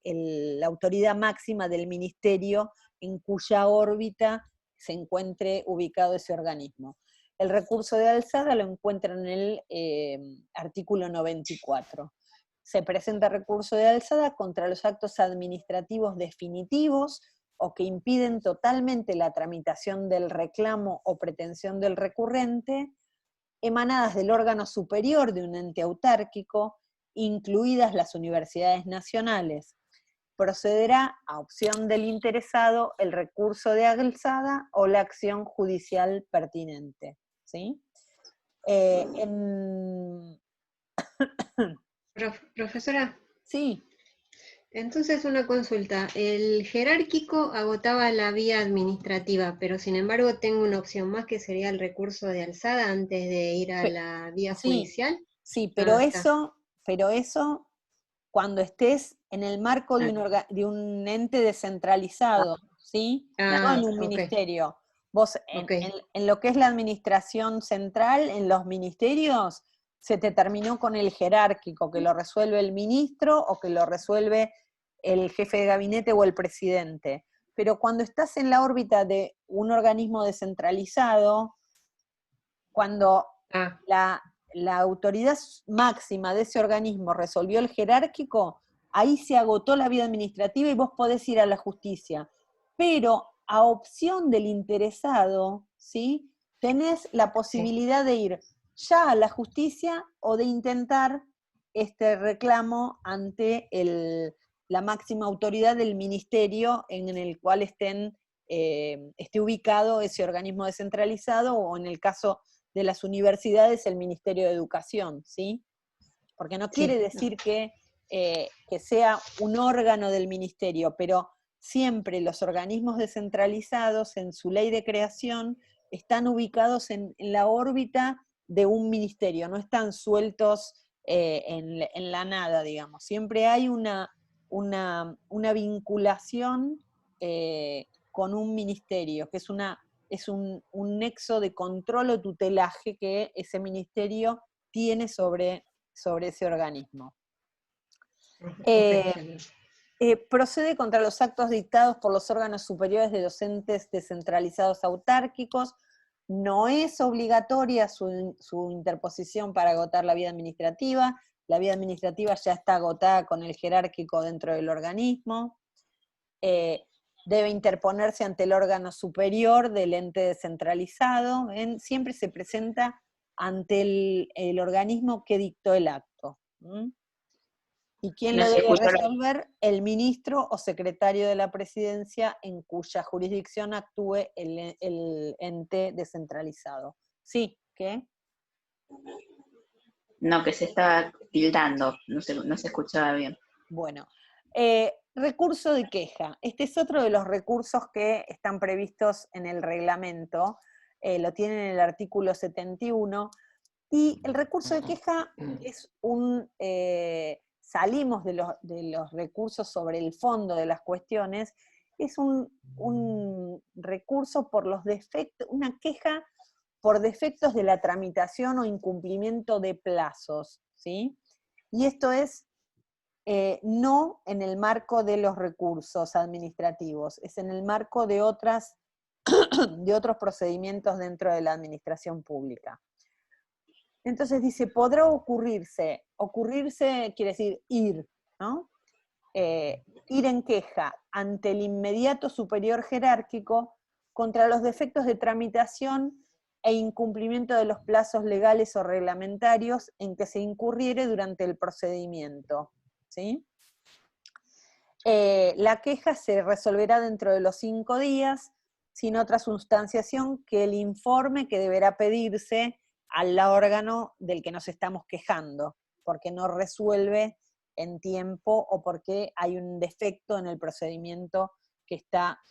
la autoridad máxima del ministerio en cuya órbita se encuentre ubicado ese organismo. El recurso de alzada lo encuentran en el artículo 94. Se presenta recurso de alzada contra los actos administrativos definitivos o que impiden totalmente la tramitación del reclamo o pretensión del recurrente, emanadas del órgano superior de un ente autárquico, incluidas las universidades nacionales. Procederá, a opción del interesado, el recurso de alzada o la acción judicial pertinente, ¿sí? Profesora, Sí. entonces una consulta. El jerárquico agotaba la vía administrativa, pero sin embargo tengo una opción más que sería el recurso de alzada antes de ir a la vía judicial. Sí, pero Ah, eso cuando estés en el marco de un ente descentralizado, ¿sí? No en un ok, ministerio. Vos, ok. en lo que es la administración central, en los ministerios, se te terminó con el jerárquico, que lo resuelve el ministro o que lo resuelve el jefe de gabinete o el presidente. Pero cuando estás en la órbita de un organismo descentralizado, cuando Ah, la autoridad máxima de ese organismo resolvió el jerárquico, ahí se agotó la vía administrativa y vos podés ir a la justicia. Pero a opción del interesado, ¿sí? Tenés la posibilidad de ir ya a la justicia o de intentar este reclamo ante la máxima autoridad del ministerio en el cual esté ubicado ese organismo descentralizado, o en el caso de las universidades, el Ministerio de Educación, ¿sí? Porque no quiere decir que sea un órgano del ministerio, pero siempre los organismos descentralizados en su ley de creación están ubicados en la órbita de un ministerio, no están sueltos en la nada, digamos. Siempre hay una vinculación con un ministerio, que es un nexo de control o tutelaje que ese ministerio tiene sobre sobre ese organismo. Objeción. Procede contra los actos dictados por los órganos superiores de los entes descentralizados autárquicos. No es obligatoria su interposición para agotar la vía administrativa. La vía administrativa ya está agotada con el jerárquico dentro del organismo. Debe interponerse ante el órgano superior del ente descentralizado. Siempre se presenta ante el organismo que dictó el acto. ¿Y quién No lo se debe escuchó la- resolver? El ministro o secretario de la presidencia en cuya jurisdicción actúe el ente descentralizado. ¿Sí? ¿Qué? No, que se estaba tildando, no se escuchaba bien. Bueno, recurso de queja. Este es otro de los recursos que están previstos en el reglamento, lo tienen en el artículo 71, y el recurso de queja es salimos de los recursos sobre el fondo de las cuestiones, es un recurso por los defectos, una queja por defectos de la tramitación o incumplimiento de plazos, ¿sí? Y esto es no en el marco de los recursos administrativos, es en el marco de otros procedimientos dentro de la administración pública. Entonces dice, podrá ocurrirse quiere decir ir, ¿no? Ir en queja ante el inmediato superior jerárquico contra los defectos de tramitación e incumplimiento de los plazos legales o reglamentarios en que se incurriere durante el procedimiento, ¿sí? La queja se resolverá dentro de los 5 días, sin otra sustanciación que el informe que deberá pedirse al órgano del que nos estamos quejando, porque no resuelve en tiempo o porque hay un defecto en el procedimiento que está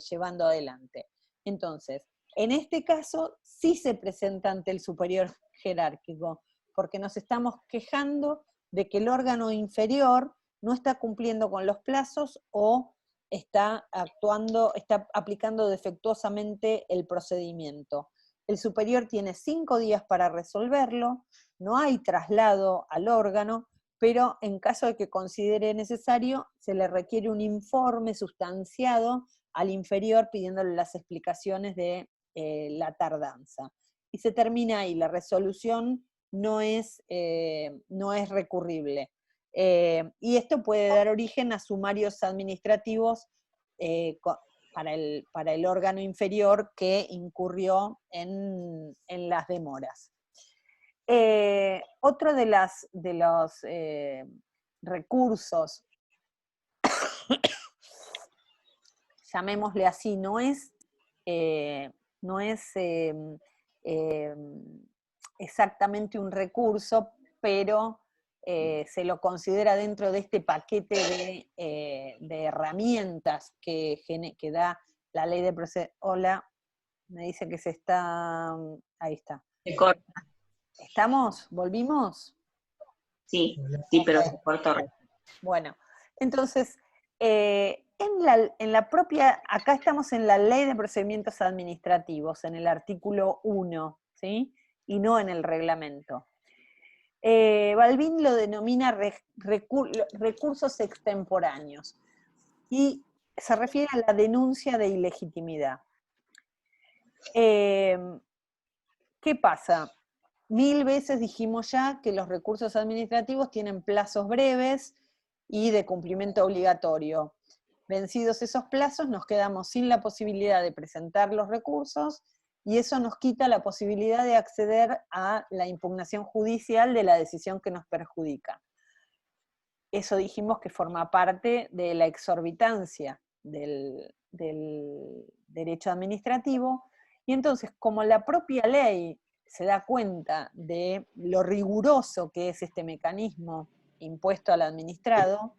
llevando adelante. Entonces, en este caso sí se presenta ante el superior jerárquico, porque nos estamos quejando de que el órgano inferior no está cumpliendo con los plazos o está aplicando defectuosamente el procedimiento. El superior tiene 5 días para resolverlo, no hay traslado al órgano, pero en caso de que considere necesario, se le requiere un informe sustanciado al inferior pidiéndole las explicaciones de la tardanza. Y se termina ahí, la resolución no es recurrible. Y esto puede dar origen a sumarios administrativos para el órgano inferior que incurrió en las demoras. Otro de los recursos, llamémosle así, no es exactamente un recurso, pero se lo considera dentro de este paquete de herramientas que da la ley de procedimiento. Hola, me dice que se está... Ahí está. Se corta. ¿Estamos? ¿Volvimos? Sí, pero se cortó. Bueno, entonces, en la propia, acá estamos en la Ley de Procedimientos Administrativos, en el artículo 1, ¿sí? Y no en el reglamento. Balbín lo denomina recursos extemporáneos y se refiere a la denuncia de ilegitimidad. ¿Qué pasa? 1000 veces dijimos ya que los recursos administrativos tienen plazos breves y de cumplimiento obligatorio. Vencidos esos plazos, nos quedamos sin la posibilidad de presentar los recursos y eso nos quita la posibilidad de acceder a la impugnación judicial de la decisión que nos perjudica. Eso dijimos que forma parte de la exorbitancia del derecho administrativo, y entonces, como la propia ley se da cuenta de lo riguroso que es este mecanismo impuesto al administrado,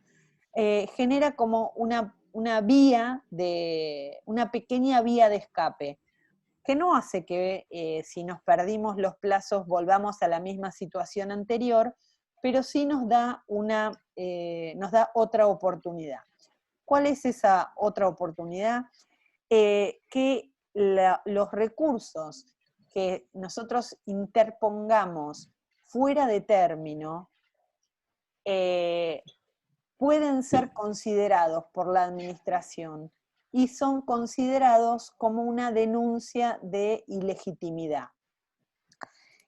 genera como una pequeña vía de escape, que no hace que si nos perdimos los plazos volvamos a la misma situación anterior, pero sí nos da otra oportunidad. ¿Cuál es esa otra oportunidad? Que los recursos que nosotros interpongamos fuera de término, pueden ser considerados por la administración y son considerados como una denuncia de ilegitimidad.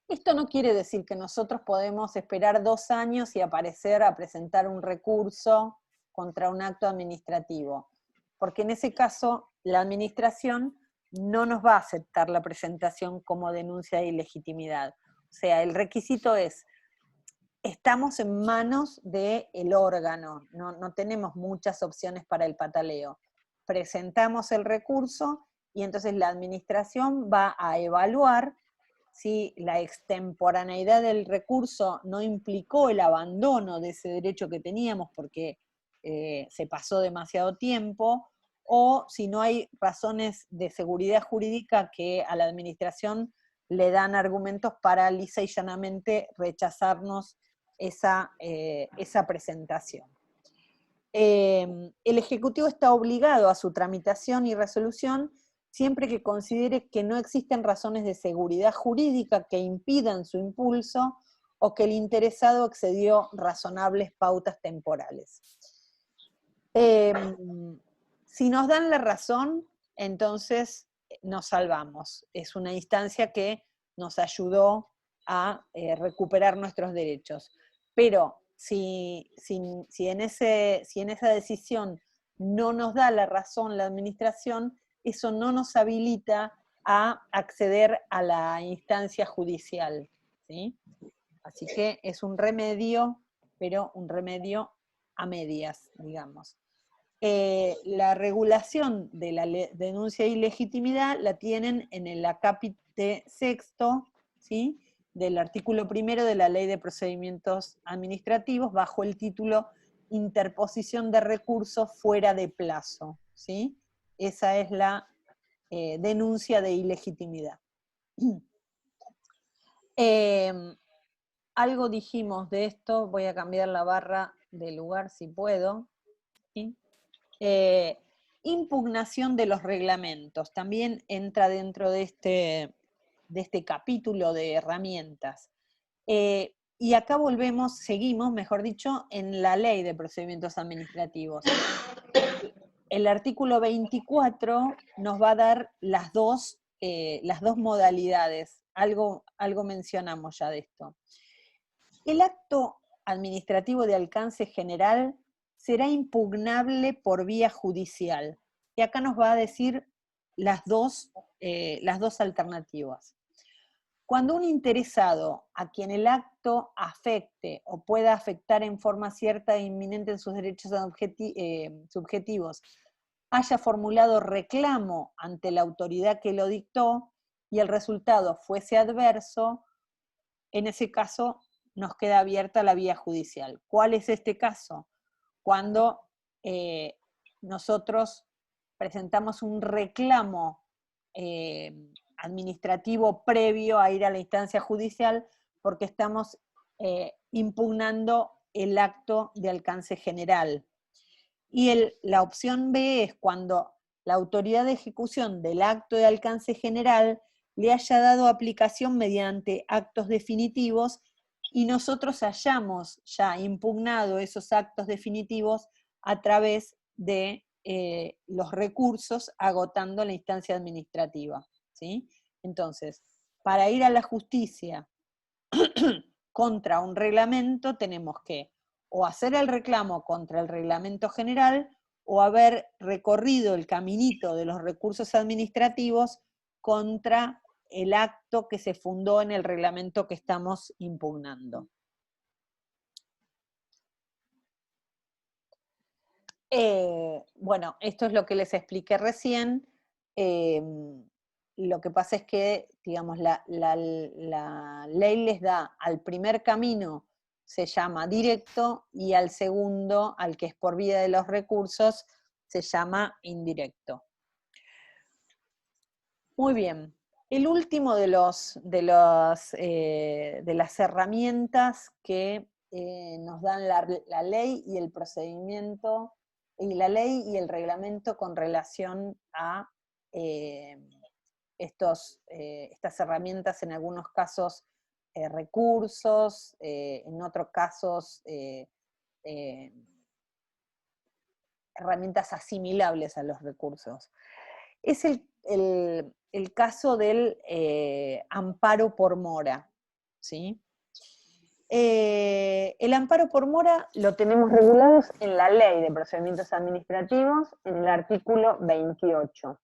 Esto no quiere decir que nosotros podemos esperar 2 años y aparecer a presentar un recurso contra un acto administrativo, porque en ese caso la administración no nos va a aceptar la presentación como denuncia de ilegitimidad. O sea, el requisito es, estamos en manos del órgano, no tenemos muchas opciones para el pataleo. Presentamos el recurso y entonces la administración va a evaluar si la extemporaneidad del recurso no implicó el abandono de ese derecho que teníamos porque se pasó demasiado tiempo, o si no hay razones de seguridad jurídica que a la administración le dan argumentos para lisa y llanamente rechazarnos esa presentación. El Ejecutivo está obligado a su tramitación y resolución siempre que considere que no existen razones de seguridad jurídica que impidan su impulso o que el interesado excedió razonables pautas temporales. Si nos dan la razón, entonces nos salvamos. Es una instancia que nos ayudó a recuperar nuestros derechos. Pero si en esa decisión no nos da la razón la administración, eso no nos habilita a acceder a la instancia judicial, ¿sí? Así que es un remedio, pero un remedio a medias, digamos. La regulación de la denuncia de ilegitimidad la tienen en el acápite sexto, ¿sí?, del artículo 1 de la Ley de Procedimientos Administrativos, bajo el título Interposición de recursos fuera de plazo, ¿sí? Esa es la denuncia de ilegitimidad. Algo dijimos de esto, voy a cambiar la barra de lugar si puedo, ¿sí? Impugnación de los reglamentos, también entra dentro de este capítulo de herramientas. Y acá seguimos, mejor dicho, en la Ley de Procedimientos Administrativos. El artículo 24 nos va a dar las dos modalidades, algo mencionamos ya de esto. El acto administrativo de alcance general será impugnable por vía judicial. Y acá nos va a decir las dos alternativas. Cuando un interesado a quien el acto afecte o pueda afectar en forma cierta e inminente en sus derechos subjetivos haya formulado reclamo ante la autoridad que lo dictó y el resultado fuese adverso, en ese caso nos queda abierta la vía judicial. ¿Cuál es este caso? Cuando nosotros presentamos un reclamo administrativo previo a ir a la instancia judicial porque estamos impugnando el acto de alcance general. Y la opción B es cuando la autoridad de ejecución del acto de alcance general le haya dado aplicación mediante actos definitivos y nosotros hayamos ya impugnado esos actos definitivos a través de los recursos agotando la instancia administrativa, ¿sí? Entonces, para ir a la justicia contra un reglamento tenemos que o hacer el reclamo contra el reglamento general o haber recorrido el caminito de los recursos administrativos contra el acto que se fundó en el reglamento que estamos impugnando. Bueno, esto es lo que les expliqué recién. Lo que pasa es que, digamos, la ley les da al primer camino, se llama directo, y al segundo, al que es por vía de los recursos, se llama indirecto. Muy bien. El último de las herramientas que nos dan la ley y el procedimiento, y la ley y el reglamento con relación a estas herramientas, en algunos casos recursos, en otros casos herramientas asimilables a los recursos. Es el caso del amparo por mora, ¿sí? El amparo por mora lo tenemos regulado en la Ley de Procedimientos Administrativos, en el artículo 28.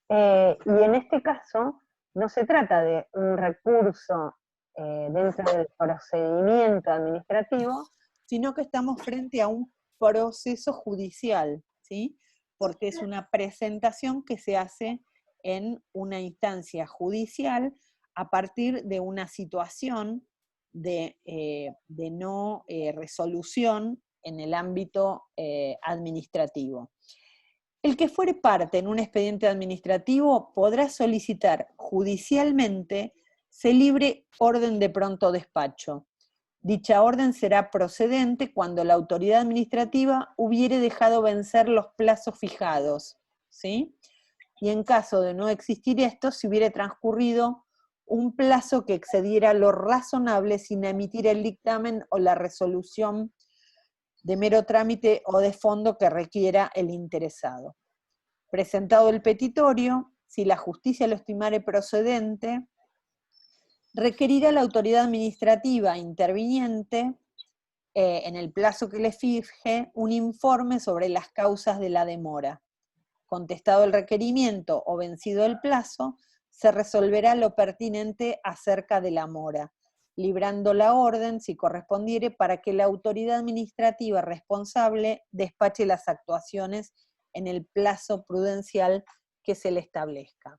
Y en este caso no se trata de un recurso dentro del procedimiento administrativo, sino que estamos frente a un proceso judicial, ¿sí? Porque es una presentación que se hace en una instancia judicial a partir de una situación de no resolución en el ámbito administrativo. El que fuere parte en un expediente administrativo podrá solicitar judicialmente se libre orden de pronto despacho. Dicha orden será procedente cuando la autoridad administrativa hubiere dejado vencer los plazos fijados, ¿sí? Y en caso de no existir esto, si hubiere transcurrido un plazo que excediera lo razonable sin emitir el dictamen o la resolución de mero trámite o de fondo que requiera el interesado. Presentado el petitorio, si la justicia lo estimare procedente, requerirá a la autoridad administrativa interviniente, en el plazo que le fije, un informe sobre las causas de la demora. Contestado el requerimiento o vencido el plazo, se resolverá lo pertinente acerca de la mora, librando la orden, si correspondiere, para que la autoridad administrativa responsable despache las actuaciones en el plazo prudencial que se le establezca.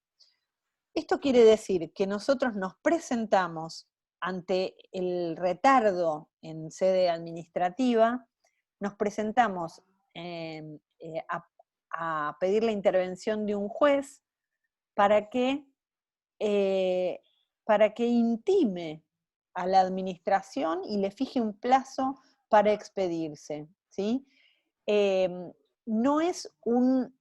Esto quiere decir que nosotros nos presentamos ante el retardo en sede administrativa, nos presentamos a pedir la intervención de un juez para que intime a la administración y le fije un plazo para expedirse, ¿sí? No es un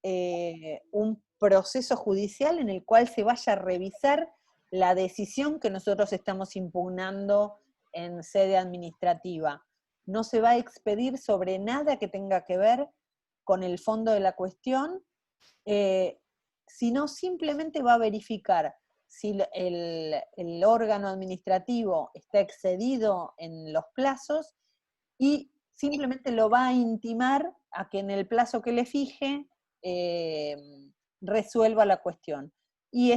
proceso judicial en el cual se vaya a revisar la decisión que nosotros estamos impugnando en sede administrativa. No se va a expedir sobre nada que tenga que ver con el fondo de la cuestión, sino simplemente va a verificar si el órgano administrativo está excedido en los plazos y simplemente lo va a intimar a que en el plazo que le fije resuelva la cuestión. Y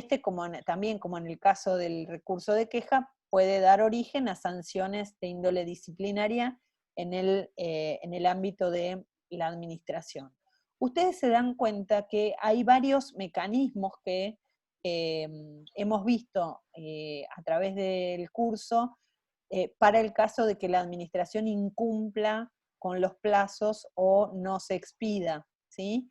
también como en el caso del recurso de queja, puede dar origen a sanciones de índole disciplinaria en el ámbito de la administración. Ustedes se dan cuenta que hay varios mecanismos que hemos visto a través del curso para el caso de que la administración incumpla con los plazos o no se expida, ¿sí?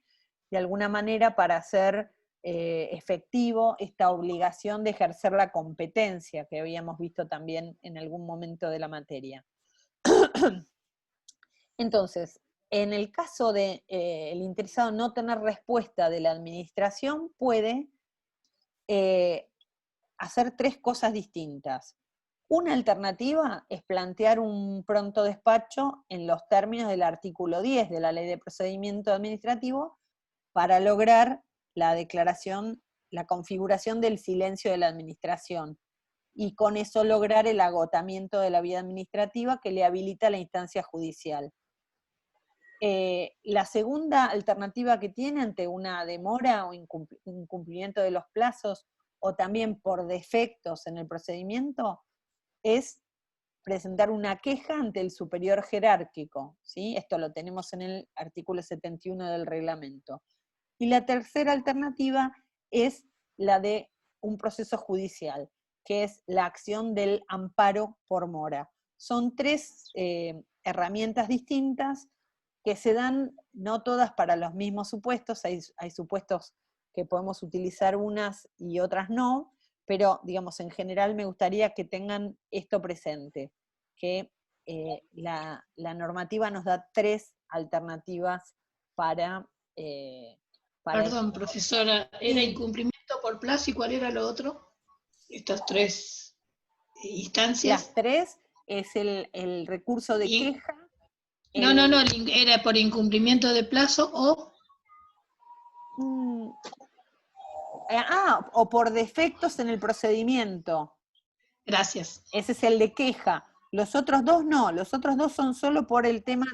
De alguna manera para hacer efectivo esta obligación de ejercer la competencia que habíamos visto también en algún momento de la materia. Entonces, en el caso de el interesado no tener respuesta de la administración, puede hacer tres cosas distintas. Una alternativa es plantear un pronto despacho en los términos del artículo 10 de la Ley de Procedimiento Administrativo para lograr la declaración, la configuración del silencio de la administración y con eso lograr el agotamiento de la vía administrativa que le habilita la instancia judicial. La segunda alternativa que tiene ante una demora o incumplimiento de los plazos o también por defectos en el procedimiento es presentar una queja ante el superior jerárquico, ¿sí? Esto lo tenemos en el artículo 71 del reglamento. Y la tercera alternativa es la de un proceso judicial, que es la acción del amparo por mora. Son tres herramientas distintas que se dan no todas para los mismos supuestos, hay supuestos que podemos utilizar unas y otras no, pero digamos en general me gustaría que tengan esto presente, que la normativa nos da tres alternativas para... Perdón, profesora, ¿era incumplimiento por plazo y cuál era lo otro? Estas tres instancias. Las tres es el recurso de queja, No, era por incumplimiento de plazo o... O por defectos en el procedimiento. Gracias. Ese es el de queja. Los otros dos no, los otros dos son solo por el tema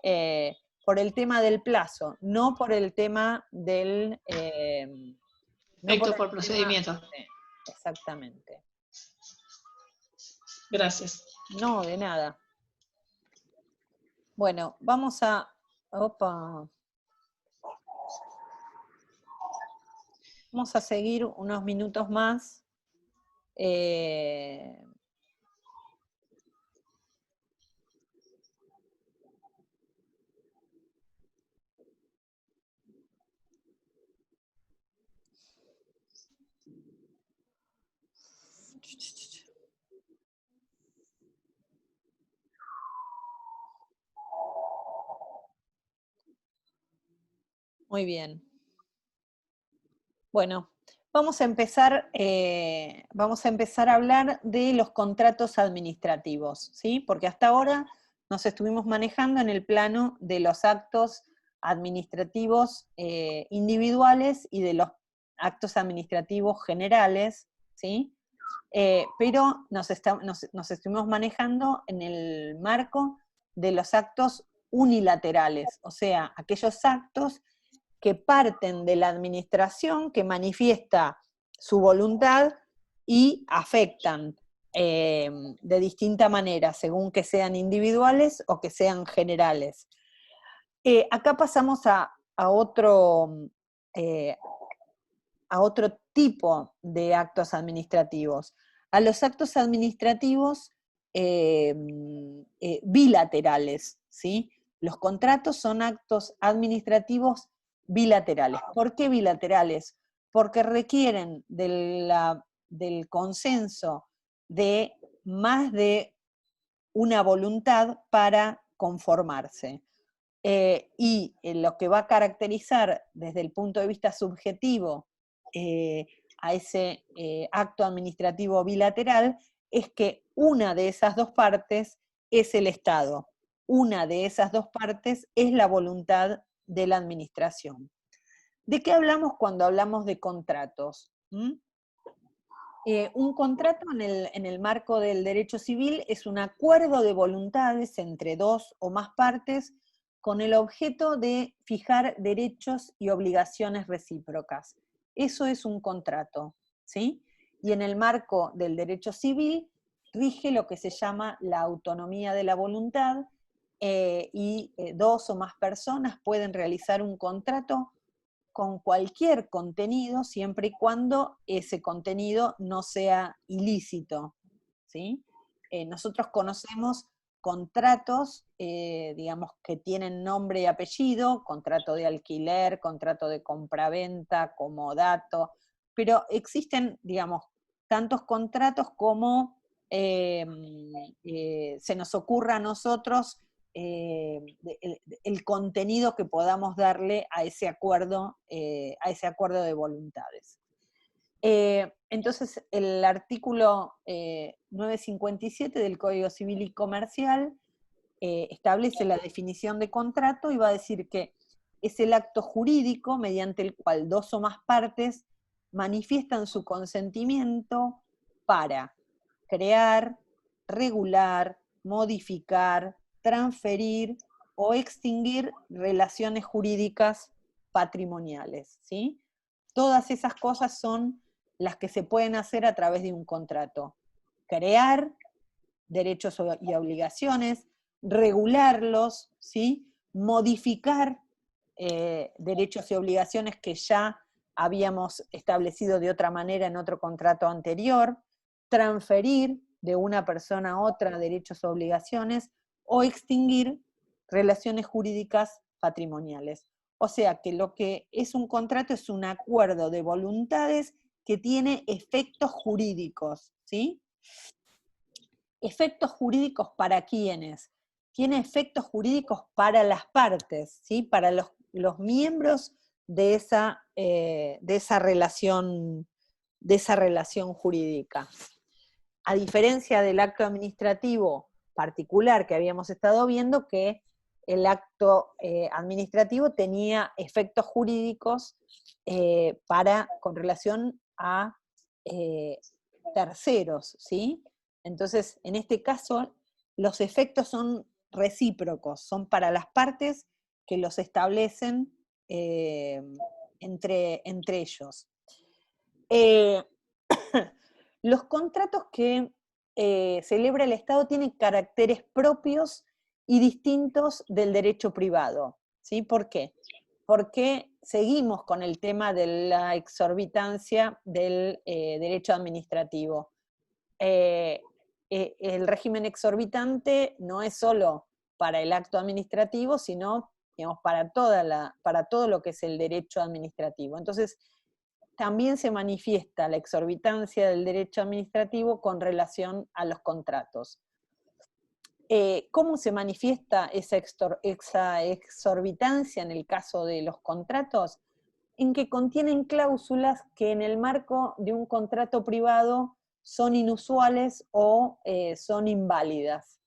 del plazo, no por el tema del... Defecto por procedimiento. Exactamente. Gracias. No, de nada. Bueno, vamos a... Opa. Vamos a seguir unos minutos más. Muy bien. Bueno, vamos a empezar a hablar de los contratos administrativos, ¿sí? Porque hasta ahora nos estuvimos manejando en el plano de los actos administrativos individuales y de los actos administrativos generales, ¿sí? Pero nos estuvimos manejando en el marco de los actos unilaterales, o sea, aquellos actos que parten de la administración, que manifiesta su voluntad y afectan de distinta manera, según que sean individuales o que sean generales. Acá pasamos a otro tipo de actos administrativos, a los actos administrativos bilaterales, ¿sí? Los contratos son actos administrativos bilaterales. ¿Por qué bilaterales? Porque requieren del consenso de más de una voluntad para conformarse. Y lo que va a caracterizar desde el punto de vista subjetivo a ese acto administrativo bilateral es que una de esas dos partes es el Estado. Una de esas dos partes es la voluntad de la administración. ¿De qué hablamos cuando hablamos de contratos? Un contrato en el marco del derecho civil es un acuerdo de voluntades entre dos o más partes con el objeto de fijar derechos y obligaciones recíprocas. Eso es un contrato, ¿sí? Y en el marco del derecho civil rige lo que se llama la autonomía de la voluntad, y dos o más personas pueden realizar un contrato con cualquier contenido, siempre y cuando ese contenido no sea ilícito, ¿sí? Nosotros conocemos contratos, digamos, que tienen nombre y apellido, contrato de alquiler, contrato de compraventa, comodato, pero existen, digamos, tantos contratos como se nos ocurra a nosotros el contenido que podamos darle a ese acuerdo de voluntades. Entonces, el artículo 957 del Código Civil y Comercial establece la definición de contrato y va a decir que es el acto jurídico mediante el cual dos o más partes manifiestan su consentimiento para crear, regular, modificar, transferir o extinguir relaciones jurídicas patrimoniales, ¿sí? Todas esas cosas son las que se pueden hacer a través de un contrato. Crear derechos y obligaciones, regularlos, ¿sí? Modificar derechos y obligaciones que ya habíamos establecido de otra manera en otro contrato anterior, transferir de una persona a otra derechos o obligaciones, o extinguir relaciones jurídicas patrimoniales. O sea que lo que es un contrato es un acuerdo de voluntades que tiene efectos jurídicos, ¿sí? ¿Efectos jurídicos para quiénes? Tiene efectos jurídicos para las partes, ¿sí? Para los miembros de esa relación jurídica. A diferencia del acto administrativo particular que habíamos estado viendo, que el acto administrativo tenía efectos jurídicos con relación a terceros, ¿sí? Entonces, en este caso, los efectos son recíprocos, son para las partes que los establecen entre ellos. Los contratos que celebra el Estado tienen caracteres propios y distintos del derecho privado, ¿sí? ¿Por qué? Porque seguimos con el tema de la exorbitancia del derecho administrativo. El régimen exorbitante no es solo para el acto administrativo, sino, digamos, para todo lo que es el derecho administrativo. Entonces, también se manifiesta la exorbitancia del derecho administrativo con relación a los contratos. ¿Cómo se manifiesta esa exorbitancia en el caso de los contratos? En que contienen cláusulas que en el marco de un contrato privado son inusuales o son inválidas.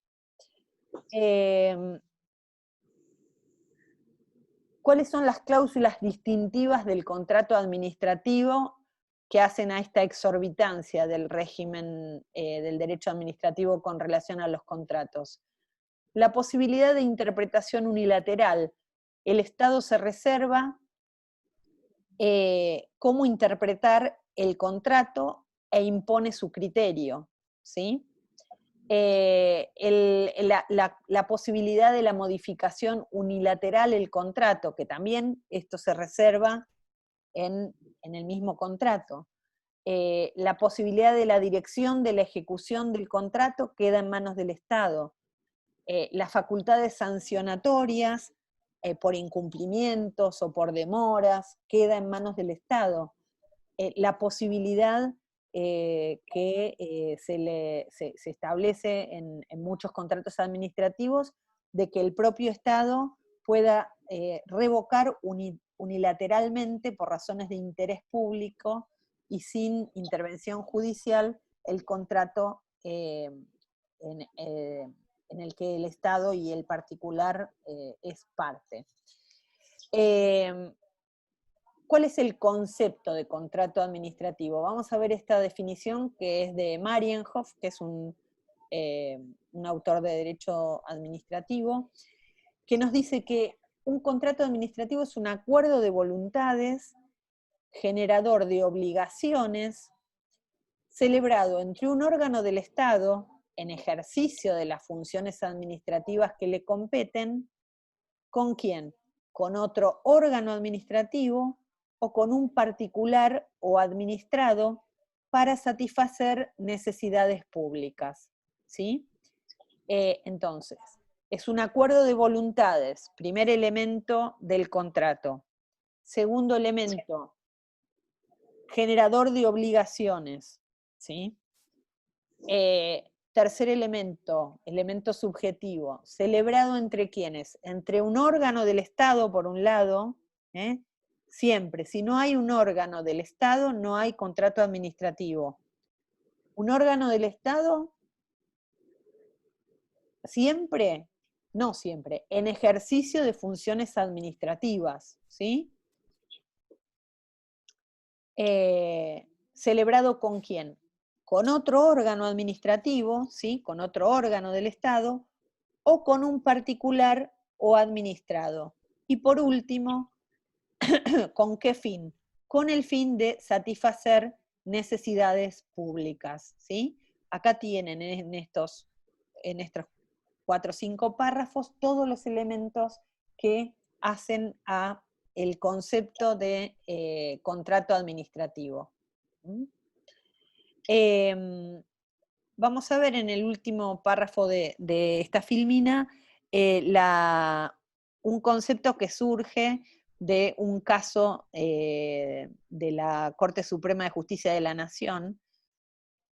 ¿Cuáles son las cláusulas distintivas del contrato administrativo que hacen a esta exorbitancia del régimen del derecho administrativo con relación a los contratos? La posibilidad de interpretación unilateral. El Estado se reserva cómo interpretar el contrato e impone su criterio, ¿sí? La posibilidad de la modificación unilateral del contrato, que también esto se reserva en el mismo contrato. La posibilidad de la dirección de la ejecución del contrato queda en manos del Estado. Las facultades sancionatorias por incumplimientos o por demoras queda en manos del Estado. La posibilidad que se establece en muchos contratos administrativos de que el propio Estado pueda revocar unilateralmente por razones de interés público y sin intervención judicial el contrato en el que el Estado y el particular es parte. ¿Cuál es el concepto de contrato administrativo? Vamos a ver esta definición que es de Marienhoff, que es un autor de derecho administrativo, que nos dice que un contrato administrativo es un acuerdo de voluntades generador de obligaciones celebrado entre un órgano del Estado en ejercicio de las funciones administrativas que le competen. ¿Con quién? Con otro órgano administrativo o con un particular o administrado para satisfacer necesidades públicas, ¿sí? Entonces, es un acuerdo de voluntades, primer elemento del contrato. Segundo elemento, generador de obligaciones, ¿sí? Tercer elemento, elemento subjetivo, celebrado entre quiénes, entre un órgano del Estado por un lado, siempre, si no hay un órgano del Estado, no hay contrato administrativo. Un órgano del Estado, siempre, no siempre, en ejercicio de funciones administrativas, ¿sí? ¿Celebrado con quién? Con otro órgano administrativo, ¿sí? Con otro órgano del Estado, o con un particular o administrado. Y por último, ¿con qué fin? Con el fin de satisfacer necesidades públicas, ¿sí? Acá tienen en estos 4 o 5 párrafos todos los elementos que hacen a el concepto de contrato administrativo. Vamos a ver en el último párrafo de esta filmina un concepto que surge de un caso de la Corte Suprema de Justicia de la Nación,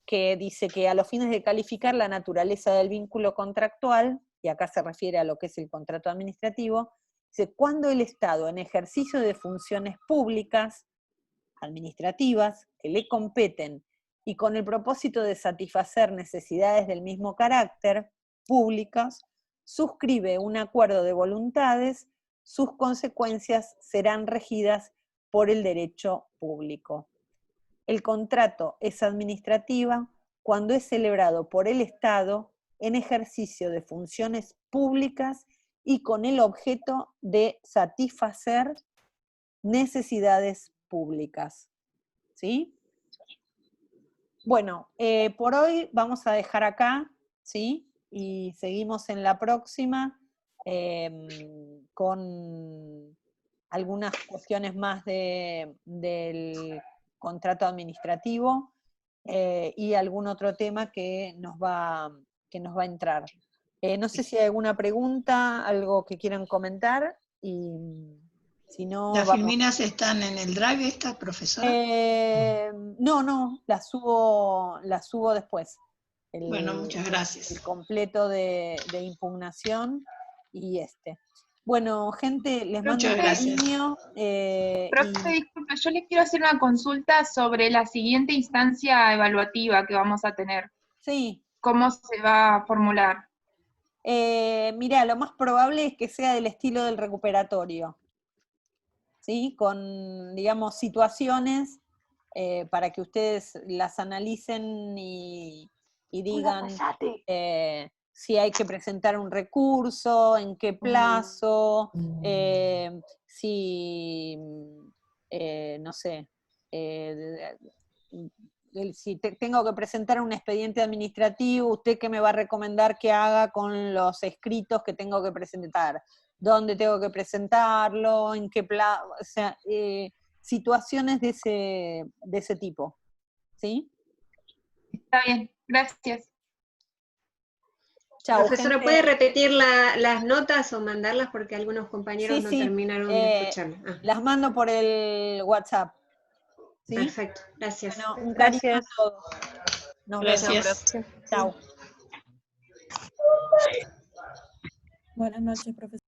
que dice que a los fines de calificar la naturaleza del vínculo contractual, y acá se refiere a lo que es el contrato administrativo, dice, cuando el Estado, en ejercicio de funciones públicas, administrativas, que le competen, y con el propósito de satisfacer necesidades del mismo carácter, públicas, suscribe un acuerdo de voluntades, sus consecuencias serán regidas por el derecho público. El contrato es administrativa cuando es celebrado por el Estado en ejercicio de funciones públicas y con el objeto de satisfacer necesidades públicas. ¿Sí? Bueno, por hoy vamos a dejar acá, ¿sí? Y seguimos en la próxima con algunas cuestiones más del contrato administrativo y algún otro tema que nos va a entrar. No sé si hay alguna pregunta, algo que quieran comentar, y si no, ¿Las vamos. filminas están en el drive esta, profesora? No, las subo después. Bueno, muchas gracias. El completo de impugnación y este. Bueno, gente, les mando un cariño. Profe, disculpe, yo les quiero hacer una consulta sobre la siguiente instancia evaluativa que vamos a tener. Sí. ¿Cómo se va a formular? Mirá, lo más probable es que sea del estilo del recuperatorio, ¿sí? Con, digamos, situaciones para que ustedes las analicen y digan si hay que presentar un recurso, en qué plazo, si, no sé, si tengo que presentar un expediente administrativo, ¿usted qué me va a recomendar que haga con los escritos que tengo que presentar? ¿Dónde tengo que presentarlo? ¿En qué plazo? O sea, situaciones de ese tipo. ¿Sí? Está bien, gracias. Chau, profesora, gente. ¿puede repetir las notas o mandarlas? Porque algunos compañeros no Sí. terminaron de escucharlas. Las mando por el WhatsApp. ¿Sí? Perfecto, gracias. Bueno, un cariño a todos. Nos Gracias. vemos. Chao. Buenas noches, profesor.